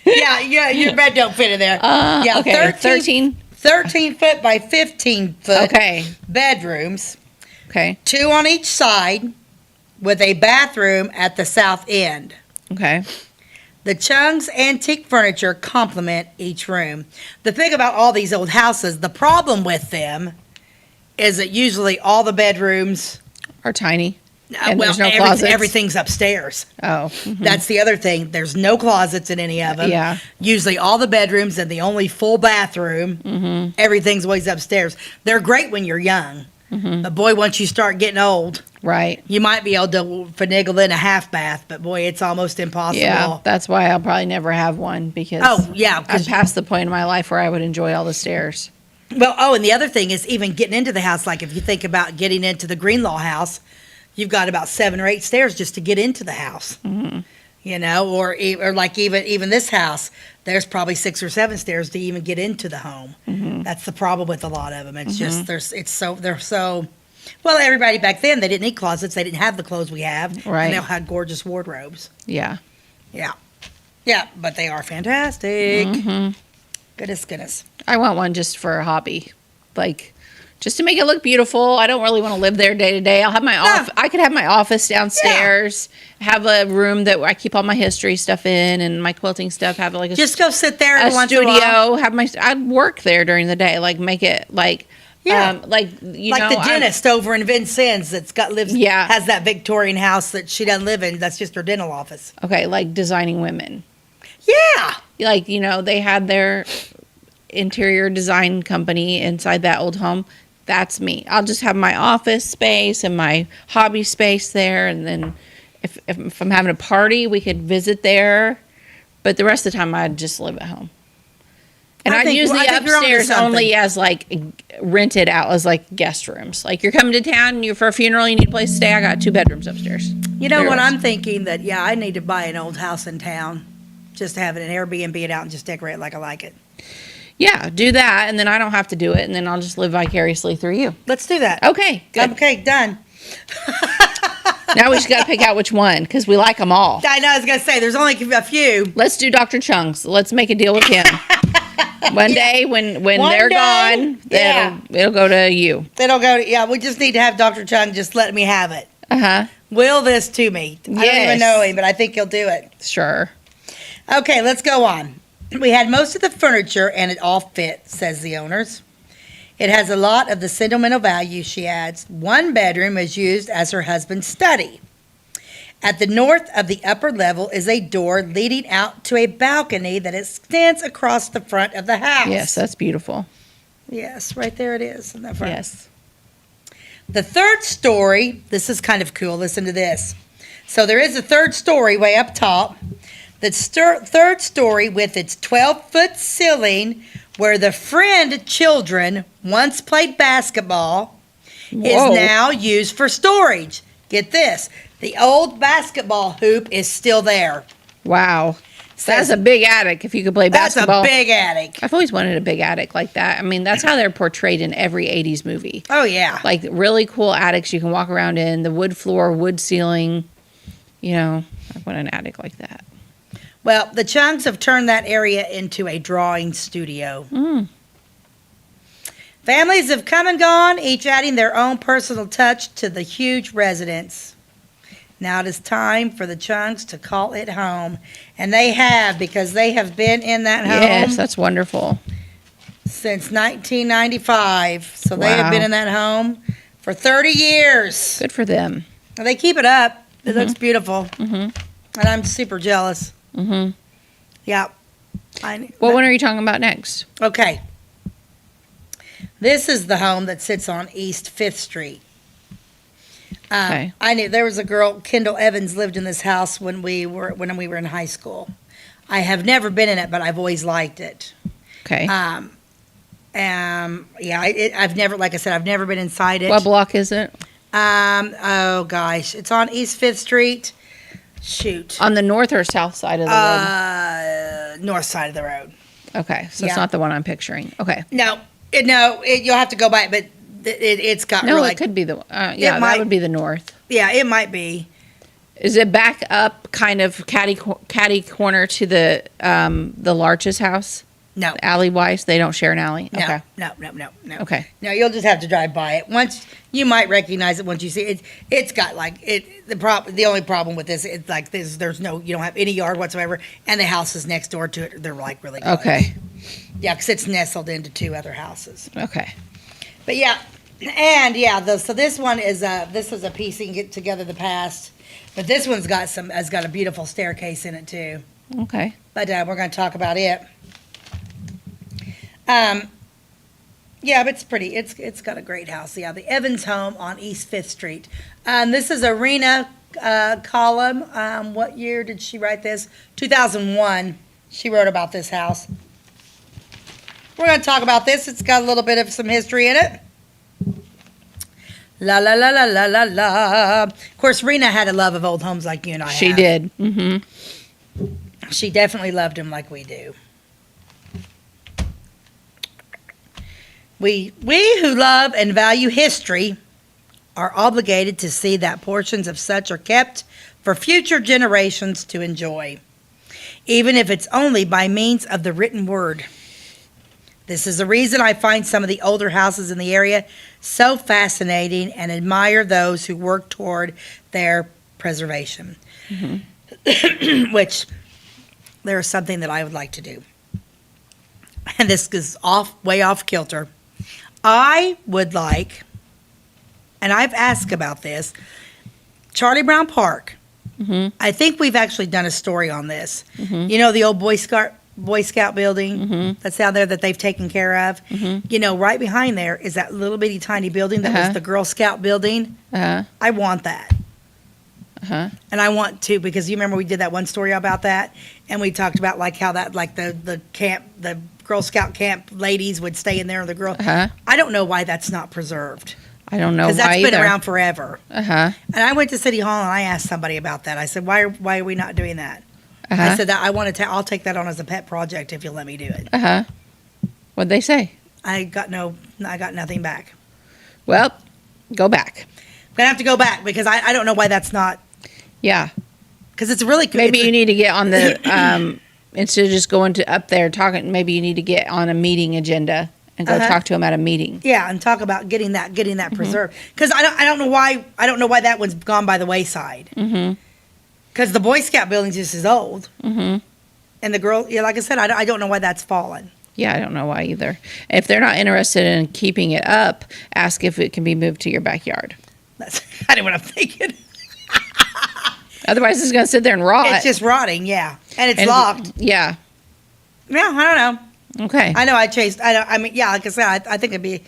Yeah, your bed don't fit in there. Yeah, okay, 13. 13 foot by 15 foot Okay. bedrooms, Okay. 2 on each side, with a bathroom at the south end. Okay. The Chung's antique furniture complement each room. The thing about all these old houses, the problem with them is that usually all the bedrooms, Are tiny. And there's no everything- closets. everything's upstairs. Oh. That's the other thing. There's no closets in any of them. Yeah. Usually all the bedrooms and the only full bathroom, everything's always upstairs. They're great when you're young. But boy, once you start getting old, Right. you might be able to finagle in a half bath, but boy, it's almost impossible. Yeah. That's why I'll probably never have one because Oh, yeah. I'm 'cause- past the point in my life where I would enjoy all the stairs. Well, and the other thing is even getting into the house, like if you think about getting into the Greenlaw house, you've got about 7 or 8 stairs just to get into the house. You know, or like even this house, there's probably 6 or 7 stairs to even get into the home. That's the problem with a lot of them. It's just they're so. Well, everybody back then, they didn't need closets. They didn't have the clothes we have. Right. And they all had gorgeous wardrobes. Yeah. Yeah. Yeah, but they are fantastic. Goodness. I want one just for a hobby. Like, just to make it look beautiful. I don't really want to live there day to day. I'll have my I could have my office downstairs, have a room that I keep all my history stuff in and my quilting stuff, have like a Just go sit there a every once in a while. studio, have my I'd work there during the day, like make it like Yeah. like you Like know the dentist over in Vincennes Yeah. has that Victorian house that she doesn't live in. That's just her dental office. okay, like designing women. Yeah. Like, you know, they had their interior design company inside that old home. That's me. I'll just have my office space and my hobby space there. And then if I'm having a party, we could visit there. But the rest of the time, I'd just live at home. And I'd use the you're onto upstairs something. only as like rented out as like guest rooms. Like you're coming to town and you're for a funeral, you need a place to stay. I got 2 bedrooms upstairs. You know what? Yours. I'm thinking that, I need to buy an old house in town. Just to have it an Airbnb it out and just decorate it like I like it. Yeah, do that. And then I don't have to do it. And then I'll just live vicariously through you. Let's do that. Okay, good. Okay, done. Now we just got to pick out which one because we like them all. I know, I was going to say, there's only a few. Let's do Dr. Chung's. Let's make a deal with him. One day when One they're day, gone, yeah. it'll go to you. It'll go to, we just need to have Dr. Chung just let me have it. Uh-huh. Will this to me. I don't Yes. even know him, but I think he'll do it. Sure. Okay, let's go on. We had most of the furniture and it all fit, says the owners. It has a lot of the sentimental value, she adds. 1 bedroom is used as her husband's study. At the north of the upper level is a door leading out to a balcony that extends across the front of the house. Yes, that's beautiful. Yes, right there it is in the front. Yes. The 3rd story, this is kind of cool. Listen to this. So there is a 3rd story way up top. The third story, with its 12-foot ceiling, where the Friend children once played basketball, is now used for storage. Get this. The old basketball hoop is still there. Wow. That's a big attic if you could play basketball. That's a big attic. I've always wanted a big attic like that. I mean, that's how they're portrayed in every 80s movie. Oh, yeah. Like really cool attics you can walk around in, the wood floor, wood ceiling. You know, I want an attic like that. Well, the Chungs have turned that area into a drawing studio. Families have come and gone, each adding their own personal touch to the huge residence. Now it is time for the Chungs to call it home. And they have, because they have been in that home. Yes, that's wonderful. Since 1995. So they have been in that home for 30 years. Good for them. And they keep it up. It looks beautiful. And I'm super jealous. Yeah. What one are you talking about next? Okay. This is the home that sits on East 5th Street. Okay. I knew there was a girl, Kendall Evans, lived in this house when we were in high school. I have never been in it, but I've always liked it. Okay. I've never, like I said, I've never been inside it. What block is it? Oh gosh, it's on East 5th Street. Shoot. On the north or south side of the road? North side of the road. Okay, so it's not the one I'm picturing. Okay. No, you'll have to go by it, but it's got No, really, it could be the that would be the north. Yeah, it might be. Is it back up kind of catty corner to the Larch's house? No. Alley-wise, they don't share an alley? No, Okay. no. Okay. No, you'll just have to drive by it. Once you might recognize it once you see it. It's got like it. The only problem with this, it's like this. There's no, you don't have any yard whatsoever, and the houses next door to it, they're like really close. Okay. Yeah, because it's nestled into two other houses. Okay. But yeah, and yeah, so this one is this was a piecing it together the past, but this one's has got a beautiful staircase in it too. Okay. But we're going to talk about it. Yeah, but it's pretty. It's got a great house. Yeah, the Evans home on East 5th Street. This is Arena column. What year did she write this? 2001. She wrote about this house. We're going to talk about this. It's got a little bit of some history in it. La la la la la la la. Of course, Rena had a love of old homes like you and I. She did. Mm-hmm. She definitely loved them like we do. We who love and value history are obligated to see that portions of such are kept for future generations to enjoy, even if it's only by means of the written word. This is the reason I find some of the older houses in the area so fascinating and admire those who work toward their preservation, which there is something that I would like to do. And this is way off kilter. I would like, and I've asked about this, Charlie Brown Park. I think we've actually done a story on this. You know, the old Boy Scout building that's out there that they've taken care of. You know, right behind there is that little bitty tiny building that was the Girl Scout building. I want that. And I want to, because you remember we did that one story about that, and we talked about like how that, like the camp, the Girl Scout camp ladies would stay in there, the girl. I don't know why that's not preserved. I don't know why because that's been either. around forever. And I went to City Hall and I asked somebody about that. I said, why are we not doing that? I said that I want to. I'll take that on as a pet project if you'll let me do it. What'd they say? I got nothing back. Well, go back. I'm gonna have to go back because I don't know why that's not. Yeah. Because it's really maybe you need to get on the instead of just going to up there talking. Maybe you need to get on a meeting agenda and go talk to them at a meeting. Yeah, and talk about getting that preserved. Because I don't know why that one's gone by the wayside. Because the Boy Scout building just is old. And the girl, yeah, like I said, I don't know why that's fallen. Yeah, I don't know why either. If they're not interested in keeping it up, ask if it can be moved to your backyard. That's kind of what I'm thinking. Otherwise, it's going to sit there and rot. It's just rotting, yeah, and it's locked. Yeah. Yeah, I don't know. Okay. I know I mean, yeah, like I said, I think it'd be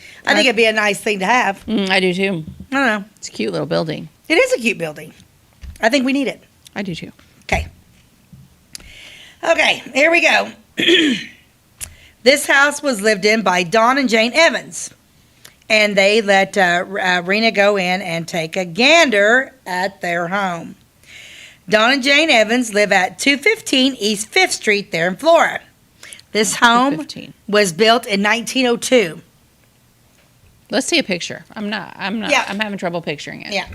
a nice thing to have. I do too. I don't know. It's a cute little building. It is a cute building. I think we need it. I do too. Okay. Okay, here we go. This house was lived in by Don and Jane Evans. And they let Rena go in and take a gander at their home. Don and Jane Evans live at 215 East 5th Street there in Flora. This home was built in 1902. Let's see a picture. I'm having trouble picturing it. Yeah.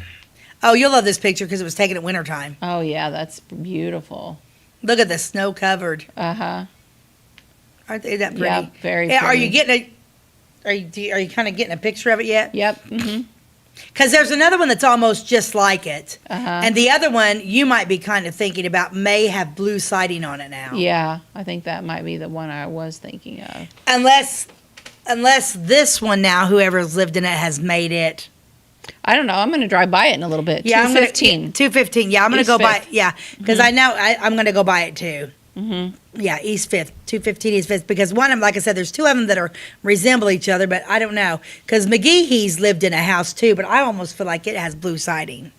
Oh, you'll love this picture because it was taken at wintertime. Oh, yeah, that's beautiful. Look at the snow covered. Uh-huh. Aren't they that pretty? Yeah, very pretty. Are you getting are you kind of getting a picture of it yet? Yep. Mm-hmm. Because there's another one that's almost just like it. Uh-huh. And the other one you might be kind of thinking about may have blue siding on it now. Yeah, I think that might be the one I was thinking of. Unless this one now, whoever's lived in it has made it. I don't know. I'm going to drive by it in a little bit. Yeah, 215. 215. Yeah, I'm going to go by it. Yeah, because Mm-hmm. I know I'm going to go by it too. Mm-hmm. Yeah, East 5th, 215 East 5th, because one of them, like I said, there's two of them that resemble each other, but I don't know. Because McGeehee's lived in a house too, but I almost feel like it has blue siding.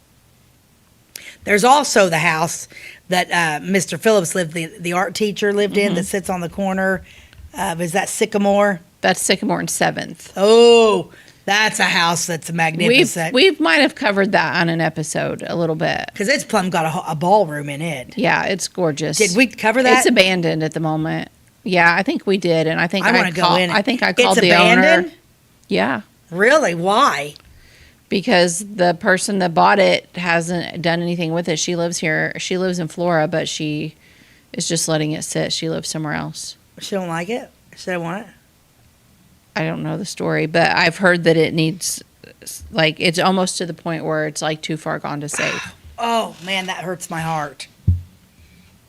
There's also the house that Mr. Phillips lived, the art teacher lived in, that sits on the corner of, is that Sycamore? That's Sycamore and 7th. Oh, that's a house that's magnificent. We might have covered that on an episode a little bit. Because it's plumb got a ballroom in it. Yeah, it's gorgeous. Did we cover that? It's abandoned at the moment. Yeah, I think we did, and I think I want to go in. I think I called it's the abandoned? owner. Yeah. Really? Why? Because the person that bought it hasn't done anything with it. She lives here. She lives in Flora, but she is just letting it sit. She lives somewhere else. She don't like it? She don't want it? I don't know the story, but I've heard that it needs, like, it's almost to the point where it's like too far gone to save. Oh man, that hurts my heart.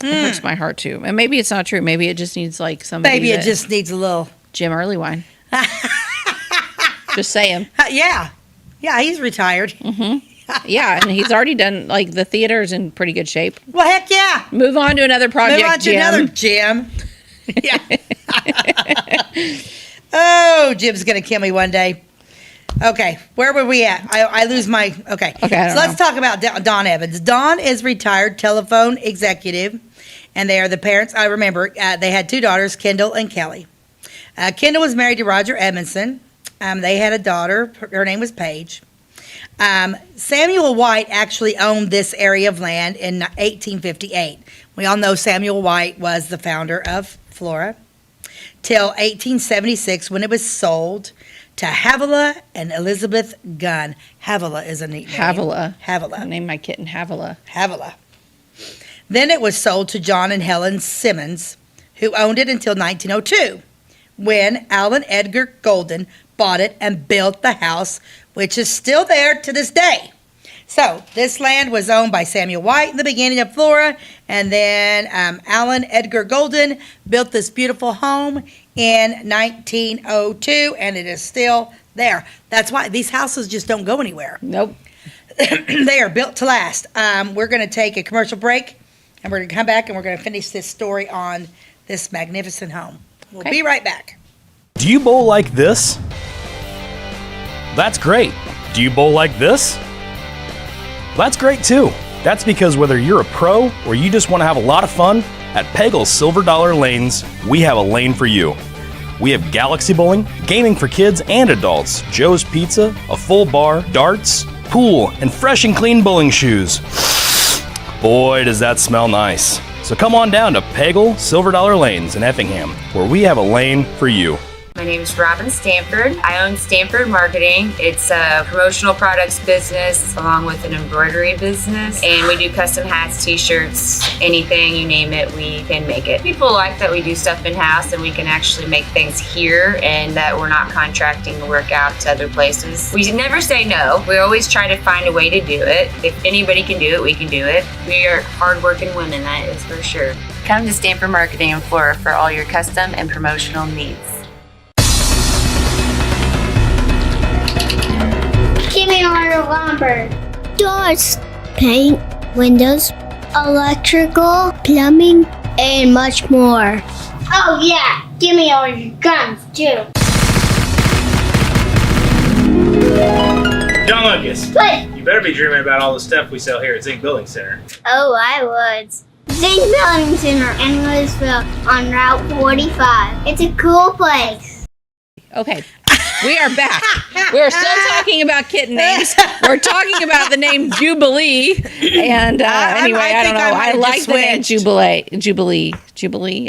It hurts my heart too. And maybe it's not true. Maybe it just needs like somebody. Maybe it just needs a little Jim Earlywine. Just saying. Yeah, he's retired. Yeah, and he's already done, like, the theater's in pretty good shape. Well, heck yeah. Move on to another project, Move on to Jim. another Jim. Yeah. Oh, Jim's gonna kill me one day. Okay, where were we at? I lose my. Okay. I don't Let's talk about Don Evans. Don is retired telephone executive, and they are the parents. I remember they had two daughters, Kendall and Kelly. Kendall was married to Roger Edmondson. They had a daughter. Her name was Paige. Samuel White actually owned this area of land in 1858. We all know Samuel White was the founder of Flora. Till 1876 when it was sold to Havilah and Elizabeth Gunn. Havilah is a neat name. Havilah. Havilah. I named my kitten Havilah. Havilah. Then it was sold to John and Helen Simmons, who owned it until 1902, when Allen Edgar Golden bought it and built the house, which is still there to this day. So this land was owned by Samuel White in the beginning of Flora, and then Allen Edgar Golden built this beautiful home in 1902, and it is still there. That's why these houses just don't go anywhere. Nope. They are built to last. We're going to take a commercial break, and we're going to come back, and we're going to finish this story on this magnificent home. We'll be right back. Do you bowl like this? That's great. Do you bowl like this? That's great too. That's because whether you're a pro or you just want to have a lot of fun, at Peggle's Silver Dollar Lanes, we have a lane for you. We have galaxy bowling, gaming for kids and adults, Joe's Pizza, a full bar, darts, pool, and fresh and clean bowling shoes. Boy, does that smell nice. So come on down to Peggle Silver Dollar Lanes in Effingham, where we have a lane for you. My name is Robin Stanford. I own Stanford Marketing. It's a promotional products business along with an embroidery business. And we do custom hats, t-shirts, anything, you name it, we can make it. People like that we do stuff in-house and we can actually make things here and that we're not contracting the work out to other places. We never say no. We always try to find a way to do it. If anybody can do it, we can do it. We are hardworking women, that is for sure. Come to Stanford Marketing in Flora for all your custom and promotional needs. Give me all your lumber. Doors, paint, windows, electrical, plumbing, and much more. Oh yeah, give me all your guns too. John Lucas. What? You better be dreaming about all the stuff we sell here at Zink Building Center. Oh, I would. St. Building Center in Louisville on Route 45. It's a cool place. Okay. We are back. We're still talking about kitten names. We're talking about the name Jubilee. And anyway, I don't know. I like the name Jubilee.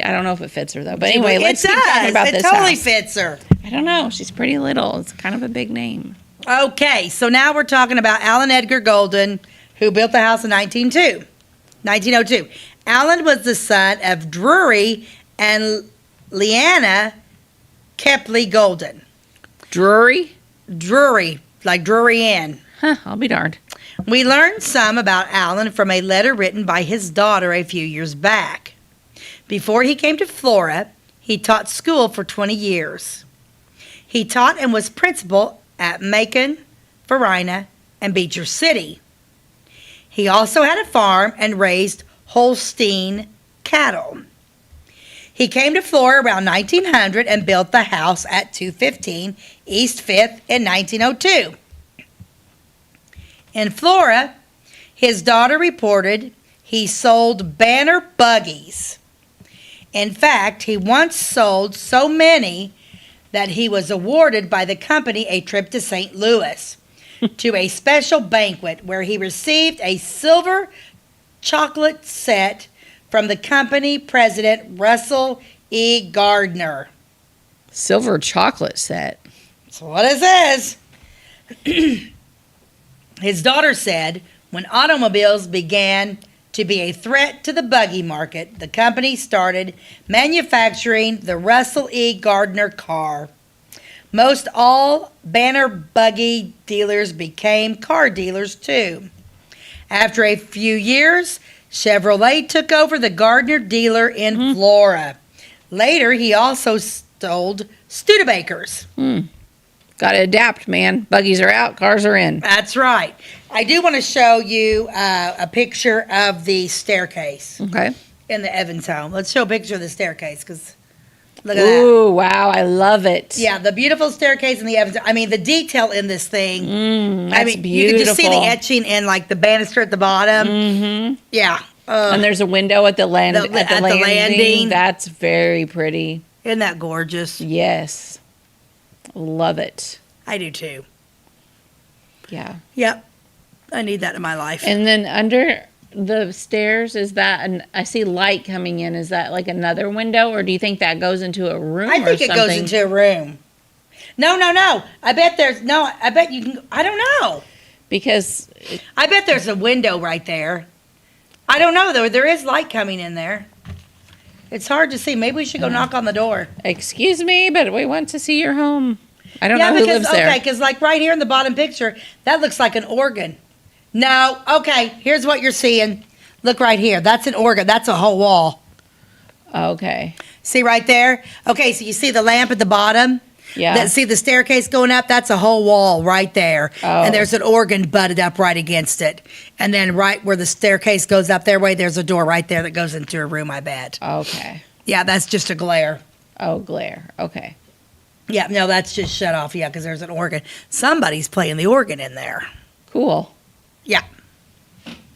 I don't know if it fits her, though. But anyway, let's keep talking about this house. It totally house. fits her. I don't know. She's pretty little. It's kind of a big name. Okay, so now we're talking about Alan Edgar Golden, who built the house in 1902. Alan was the son of Drury and Leanna Kepley Golden. Drury, like Drury Inn. Huh, I'll be darned. We learned some about Alan from a letter written by his daughter a few years back. Before he came to Flora, he taught school for 20 years. He taught and was principal at Macon, Varina, and Beecher City. He also had a farm and raised Holstein cattle. He came to Flora around 1900 and built the house at 215 East 5th in 1902. In Flora, his daughter reported he sold banner buggies. In fact, he once sold so many that he was awarded by the company a trip to St. Louis to a special banquet where he received a silver chocolate set from the company president, Russell E. Gardner. Silver chocolate set. That's what it says. His daughter said, when automobiles began to be a threat to the buggy market, the company started manufacturing the Russell E. Gardner car. Most all banner buggy dealers became car dealers too. After a few years, Chevrolet took over the Gardner dealer in Flora. Later, he also sold Studebakers. Got to adapt, man. Buggies are out, cars are in. That's right. I do want to show you a picture of the staircase. Okay. In the Evans home. Let's show a picture of the staircase because look at that. Ooh, wow. I love it. Yeah, the beautiful staircase in the Evans. I mean, the detail in this thing. That's I mean, beautiful. you can just see the etching and like the banister at the bottom. Mm-hmm. Yeah. And there's a window at the landing. landing. That's very pretty. Isn't that gorgeous? Yes. Love it. I do too. Yeah. Yep. I need that in my life. And then under the stairs, is that I see light coming in. Is that like another window, or do you think that goes into a room? I think it goes into a room. No. I bet you can. I don't know. Because I bet there's a window right there. I don't know though. There is light coming in there. It's hard to see. Maybe we should go knock on the door. Excuse me, but we want to see your home. I don't know who lives there. Okay, because like right here in the bottom picture, that looks like an organ. No, okay, here's what you're seeing. Look right here. That's an organ. That's a whole wall. Okay. See right there? Okay, so you see the lamp at the bottom? Yeah. See the staircase going up? That's a whole wall right there. Oh. And there's an organ butted up right against it. And then right where the staircase goes up their way, there's a door right there that goes into a room, I bet. Okay. Yeah, that's just a glare. Oh, glare. Okay. Yeah, no, that's just shut off. Yeah, because there's an organ. Somebody's playing the organ in there. Cool. Yeah.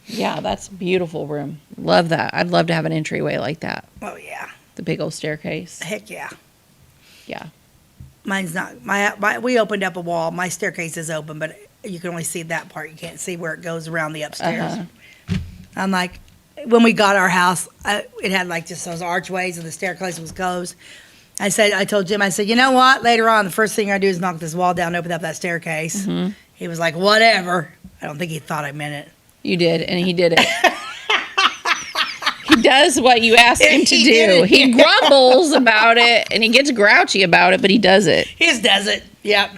Yeah, that's a beautiful room. Love that. I'd love to have an entryway like that. Oh, yeah. The big old staircase. Heck yeah. Yeah. Mine's not. We opened up a wall. My staircase is open, but you can only see that part. You can't see where it goes around the upstairs. I'm like, when we got our house, it had like just those archways and the staircase was closed. I told Jim, I said, you know what? Later on, the first thing I do is knock this wall down and open up that staircase. Mm-hmm. He was like, whatever. I don't think he thought I meant it. You did, and he did it. He does what you ask him to do. He grumbles about it, and he gets grouchy about it, but he does it. He just does it. Yep.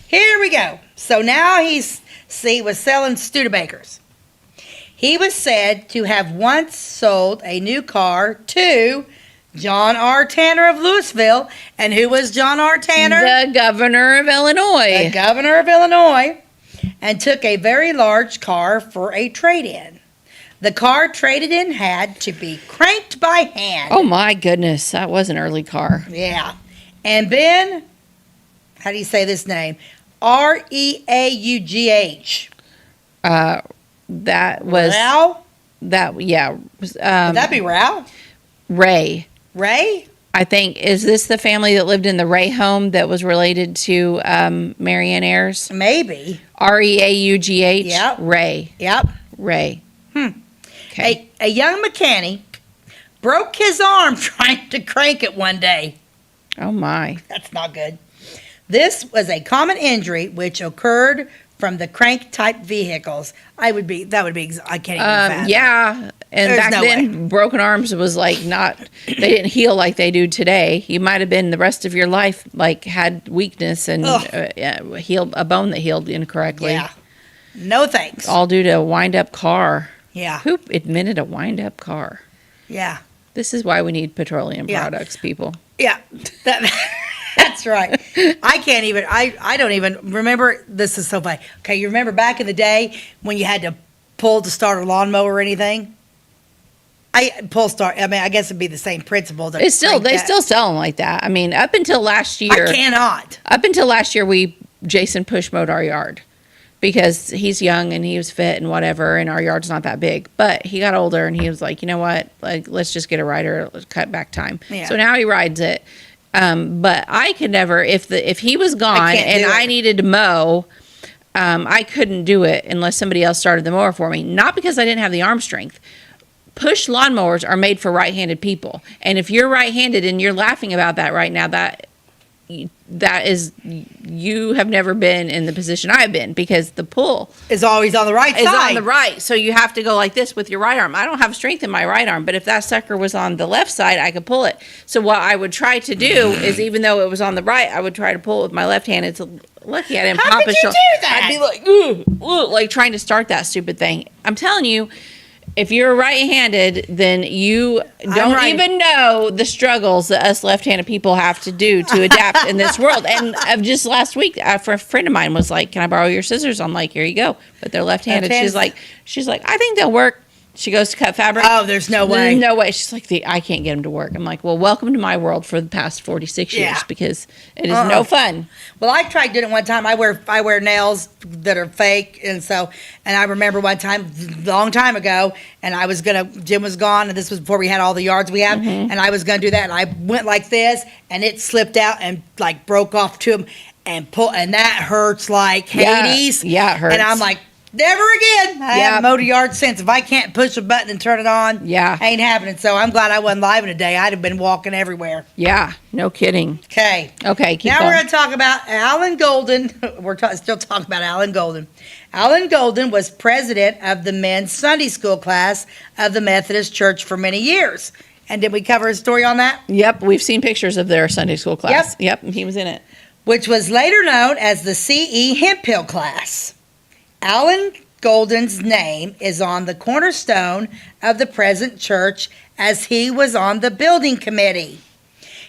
Here we go. So now he was selling Studebakers. He was said to have once sold a new car to John R. Tanner of Louisville. And who was John R. Tanner? The governor of Illinois. The governor of Illinois. And took a very large car for a trade-in. The car traded in had to be cranked by hand. Oh, my goodness. That was an early car. Yeah. And Ben, how do you say this name? Reaugh. That was... Would that be Rao? Ray. Ray? I think, is this the family that lived in the Ray home that was related to Marianne Ayres? Maybe. Reaugh? Yep. Ray. Yep. Ray. Okay. A young mechanic broke his arm trying to crank it one day. Oh, my. That's not good. This was a common injury which occurred from the crank-type vehicles. I can't even fathom. Yeah. And There's back no then, broken arms was like they didn't heal like they do today. You might have been the rest of your life, like, had weakness and healed a bone that healed incorrectly. Yeah. No thanks. All due to a wind-up car. Yeah. Who admitted a wind-up car? Yeah. This is why we need petroleum products, people. Yeah. That's right. I don't even remember. This is so funny. Okay, you remember back in the day when you had to pull to start a lawnmower or anything? I guess it'd be the same principle. They still sell them like that. I mean, up until last year. I cannot. Up until last year, Jason push mowed our yard because he's young and he was fit and whatever, and our yard's not that big. But he got older and he was like, you know what? Like, let's just get a rider, let's cut back time. Yeah. So now he rides it. But I could never, if he was gone and I needed to mow, I couldn't do it unless somebody else started the mower for me. Not because I didn't have the arm strength. Push lawnmowers are made for right-handed people. And if you're right-handed and you're laughing about that right now, that is, you have never been in the position I've been, because the pull is always on the right side. Is on the right. So you have to go like this with your right arm. I don't have strength in my right arm, but if that sucker was on the left side, I could pull it. So what I would try to do is, even though it was on the right, I would try to pull it with my left hand. It's lucky I didn't pop a shoulder. I'd be like, ooh, like trying to start that stupid thing. I'm telling you, if you're right-handed, then you don't even know the struggles that us left-handed people have to do to adapt in this world. And just last week, a friend of mine was like, "Can I borrow your scissors?" I'm like, "Here you go." But they're left-handed. She's like, "I think they'll work." She goes to cut fabric. Oh, there's no way. No way. She's like, I can't get them to work. I'm like, well, welcome to my world for the past 46 years, because it is no fun. Well, I tried doing it one time. I wear nails that are fake, and I remember one time, long time ago, and Jim was gone, and this was before we had all the yards we have, and I was gonna do that, and I went like this, and it slipped out and like broke off to him, and that hurts like Hades. Yeah, it hurts. And I'm like, never again. I haven't mowed a yard since. If I can't push a button and turn it on, ain't happening. So I'm glad I wasn't live today. I'd have been walking everywhere. Yeah, no kidding. Okay, now going. We're going to talk about Allen Golden. We're still talking about Allen Golden. Allen Golden was president of the men's Sunday school class of the Methodist Church for many years. And did we cover his story on that? Yep, we've seen pictures of their Sunday school class. Yep, he was in it. Which was later known as the C.E. Hemphill class. Allen Golden's name is on the cornerstone of the present church, as he was on the building committee.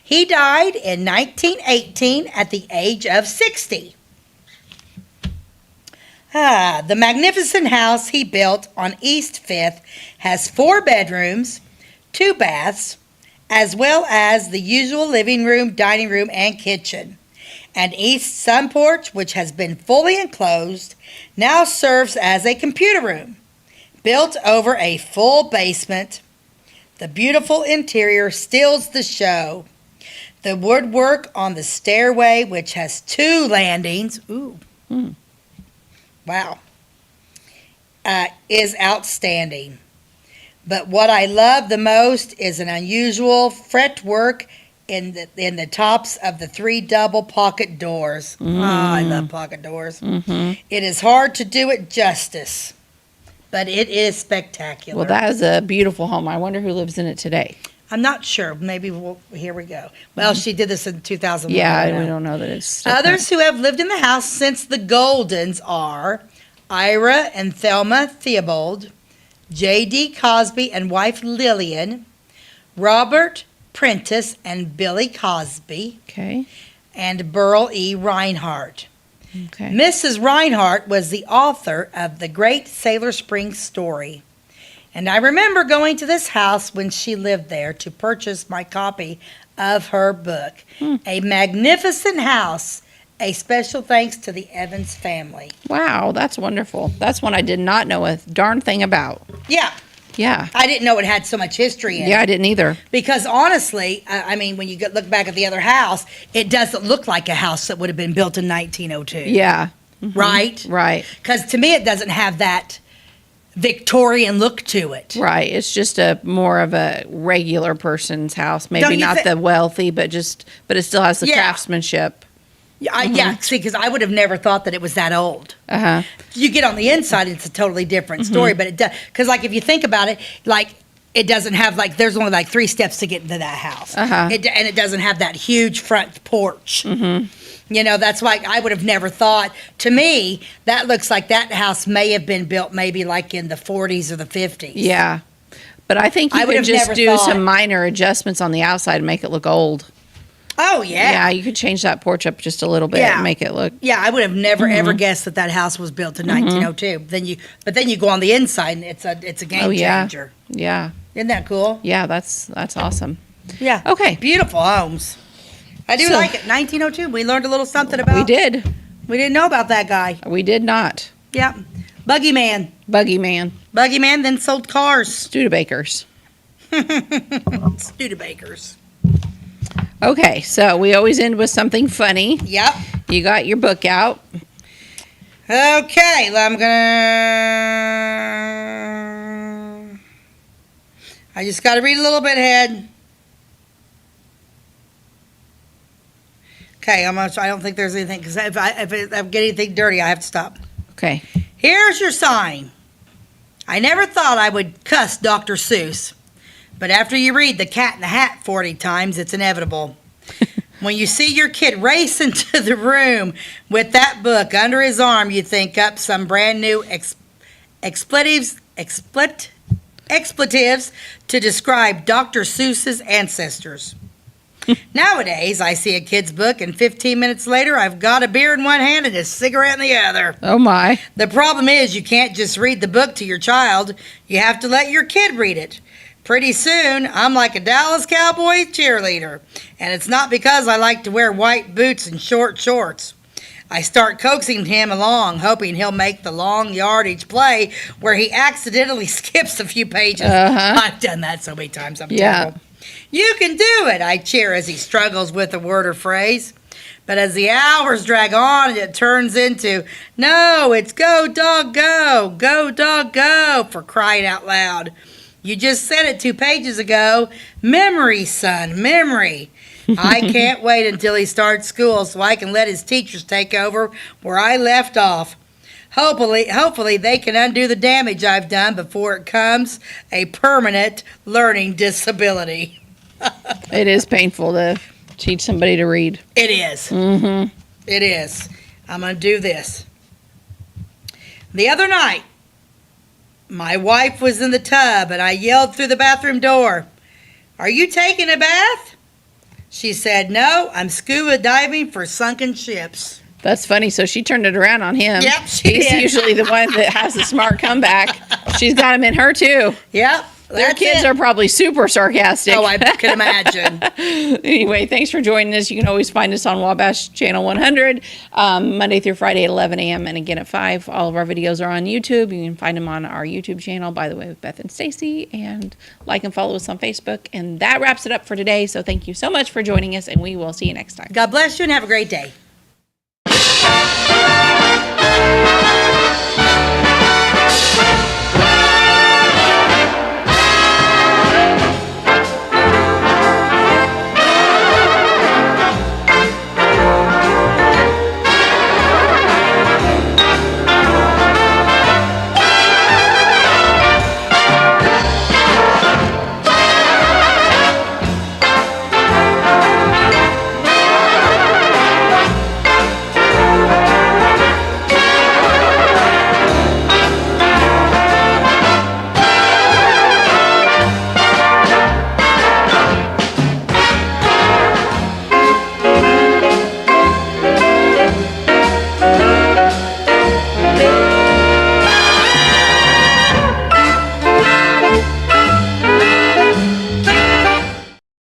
He died in 1918 at the age of 60. The magnificent house he built on East 5th has 4 bedrooms, 2 baths, as well as the usual living room, dining room, and kitchen. An east sun porch, which has been fully enclosed, now serves as a computer room, built over a full basement. The beautiful interior steals the show. The woodwork on the stairway, which has 2 landings, is outstanding. But what I love the most is an unusual fretwork in the tops of the 3 double pocket doors. I love pocket doors. It is hard to do it justice, but it is spectacular. Well, that is a beautiful home. I wonder who lives in it today. I'm not sure. Maybe here we go. Well, she did this in 2001. Yeah, we don't know that it's... Others who have lived in the house since the Goldens are Ira and Thelma Theobald, J.D. Cosby and wife Lillian, Robert Prentice and Billy Cosby, and Burl E. Reinhardt. Mrs. Reinhardt was the author of The Great Sailor Spring Story, and I remember going to this house when she lived there to purchase my copy of her book. A magnificent house. A special thanks to the Evans family. Wow, that's wonderful. That's one I did not know a darn thing about. Yeah. Yeah. I didn't know it had so much history in it. Yeah, I didn't either. Because honestly, I mean, when you look back at the other house, it doesn't look like a house that would have been built in 1902. Yeah. Right? Right. Because to me, it doesn't have that Victorian look to it. Right. It's just a more of a regular person's house. Maybe Don't you not the wealthy, but it still has the Yeah. craftsmanship. Yeah, see, because I would have never thought that it was that old. Uh-huh. You get on the inside, it's a totally different story, but it does, because like if you think about it, like it doesn't have like, there's only like 3 steps to get into that house. Uh-huh. And it doesn't have that huge front porch. You know, that's why I would have never thought, to me, that looks like that house may have been built maybe like in the 40s or the 50s. Yeah. But I think you I would could have just never do thought. some minor adjustments on the outside and make it look old. Oh, yeah. Yeah, you could change that porch up just a little bit Yeah. and make it look. Yeah, I would have never ever guessed that that house was built in 1902. But then you go on the inside and it's a game Oh, yeah. changer. Yeah. Isn't that cool? Yeah, that's awesome. Yeah. Okay. Beautiful homes. I do So- like it. 1902. We learned a little something about. We did. We didn't know about that guy. We did not. Yeah. Buggy man. Buggy man. Buggy man then sold cars. Studebakers. Studebakers. Okay, so we always end with something funny. Yep. You got your book out. Okay, I just got to read a little bit ahead. Okay, I don't think there's anything, because if I get anything dirty, I have to stop. Okay. Here's your sign. I never thought I would cuss Dr. Seuss, but after you read The Cat in the Hat 40 times, it's inevitable. When you see your kid race into the room with that book under his arm, you think up some brand new expletives to describe Dr. Seuss's ancestors. Nowadays, I see a kid's book, and 15 minutes later, I've got a beer in one hand and a cigarette in the other. Oh, my. The problem is you can't just read the book to your child. You have to let your kid read it. Pretty soon, I'm like a Dallas Cowboys cheerleader. And it's not because I like to wear white boots and short shorts. I start coaxing him along, hoping he'll make the long yardage play where he accidentally skips a few pages. I've done that so many times, I'm terrible. You can do it, I cheer as he struggles with a word or phrase. But as the hours drag on, it turns into, no, it's go, dog, go, for crying out loud. You just said it 2 pages ago. Memory, son, memory. I can't wait until he starts school so I can let his teachers take over where I left off. Hopefully they can undo the damage I've done before it comes a permanent learning disability. It is painful to teach somebody to read. It is. Mm-hmm. It is. I'm going to do this. The other night, my wife was in the tub and I yelled through the bathroom door, "Are you taking a bath?" She said, "No, I'm scuba diving for sunken ships." That's funny. So she turned it around on him. Yep, she He's did. usually the one that has the smart comeback. She's got him in her, too. Yep. Their kids are probably super sarcastic. Oh, I can imagine. Anyway, thanks for joining us. You can always find us on Wabash Channel 100, Monday through Friday at 11 a.m. and again at 5. All of our videos are on YouTube. You can find them on our YouTube channel, by the way, with Beth and Stacey. And like and follow us on Facebook. And that wraps it up for today. So thank you so much for joining us, and we will see you next time. God bless you and have a great day.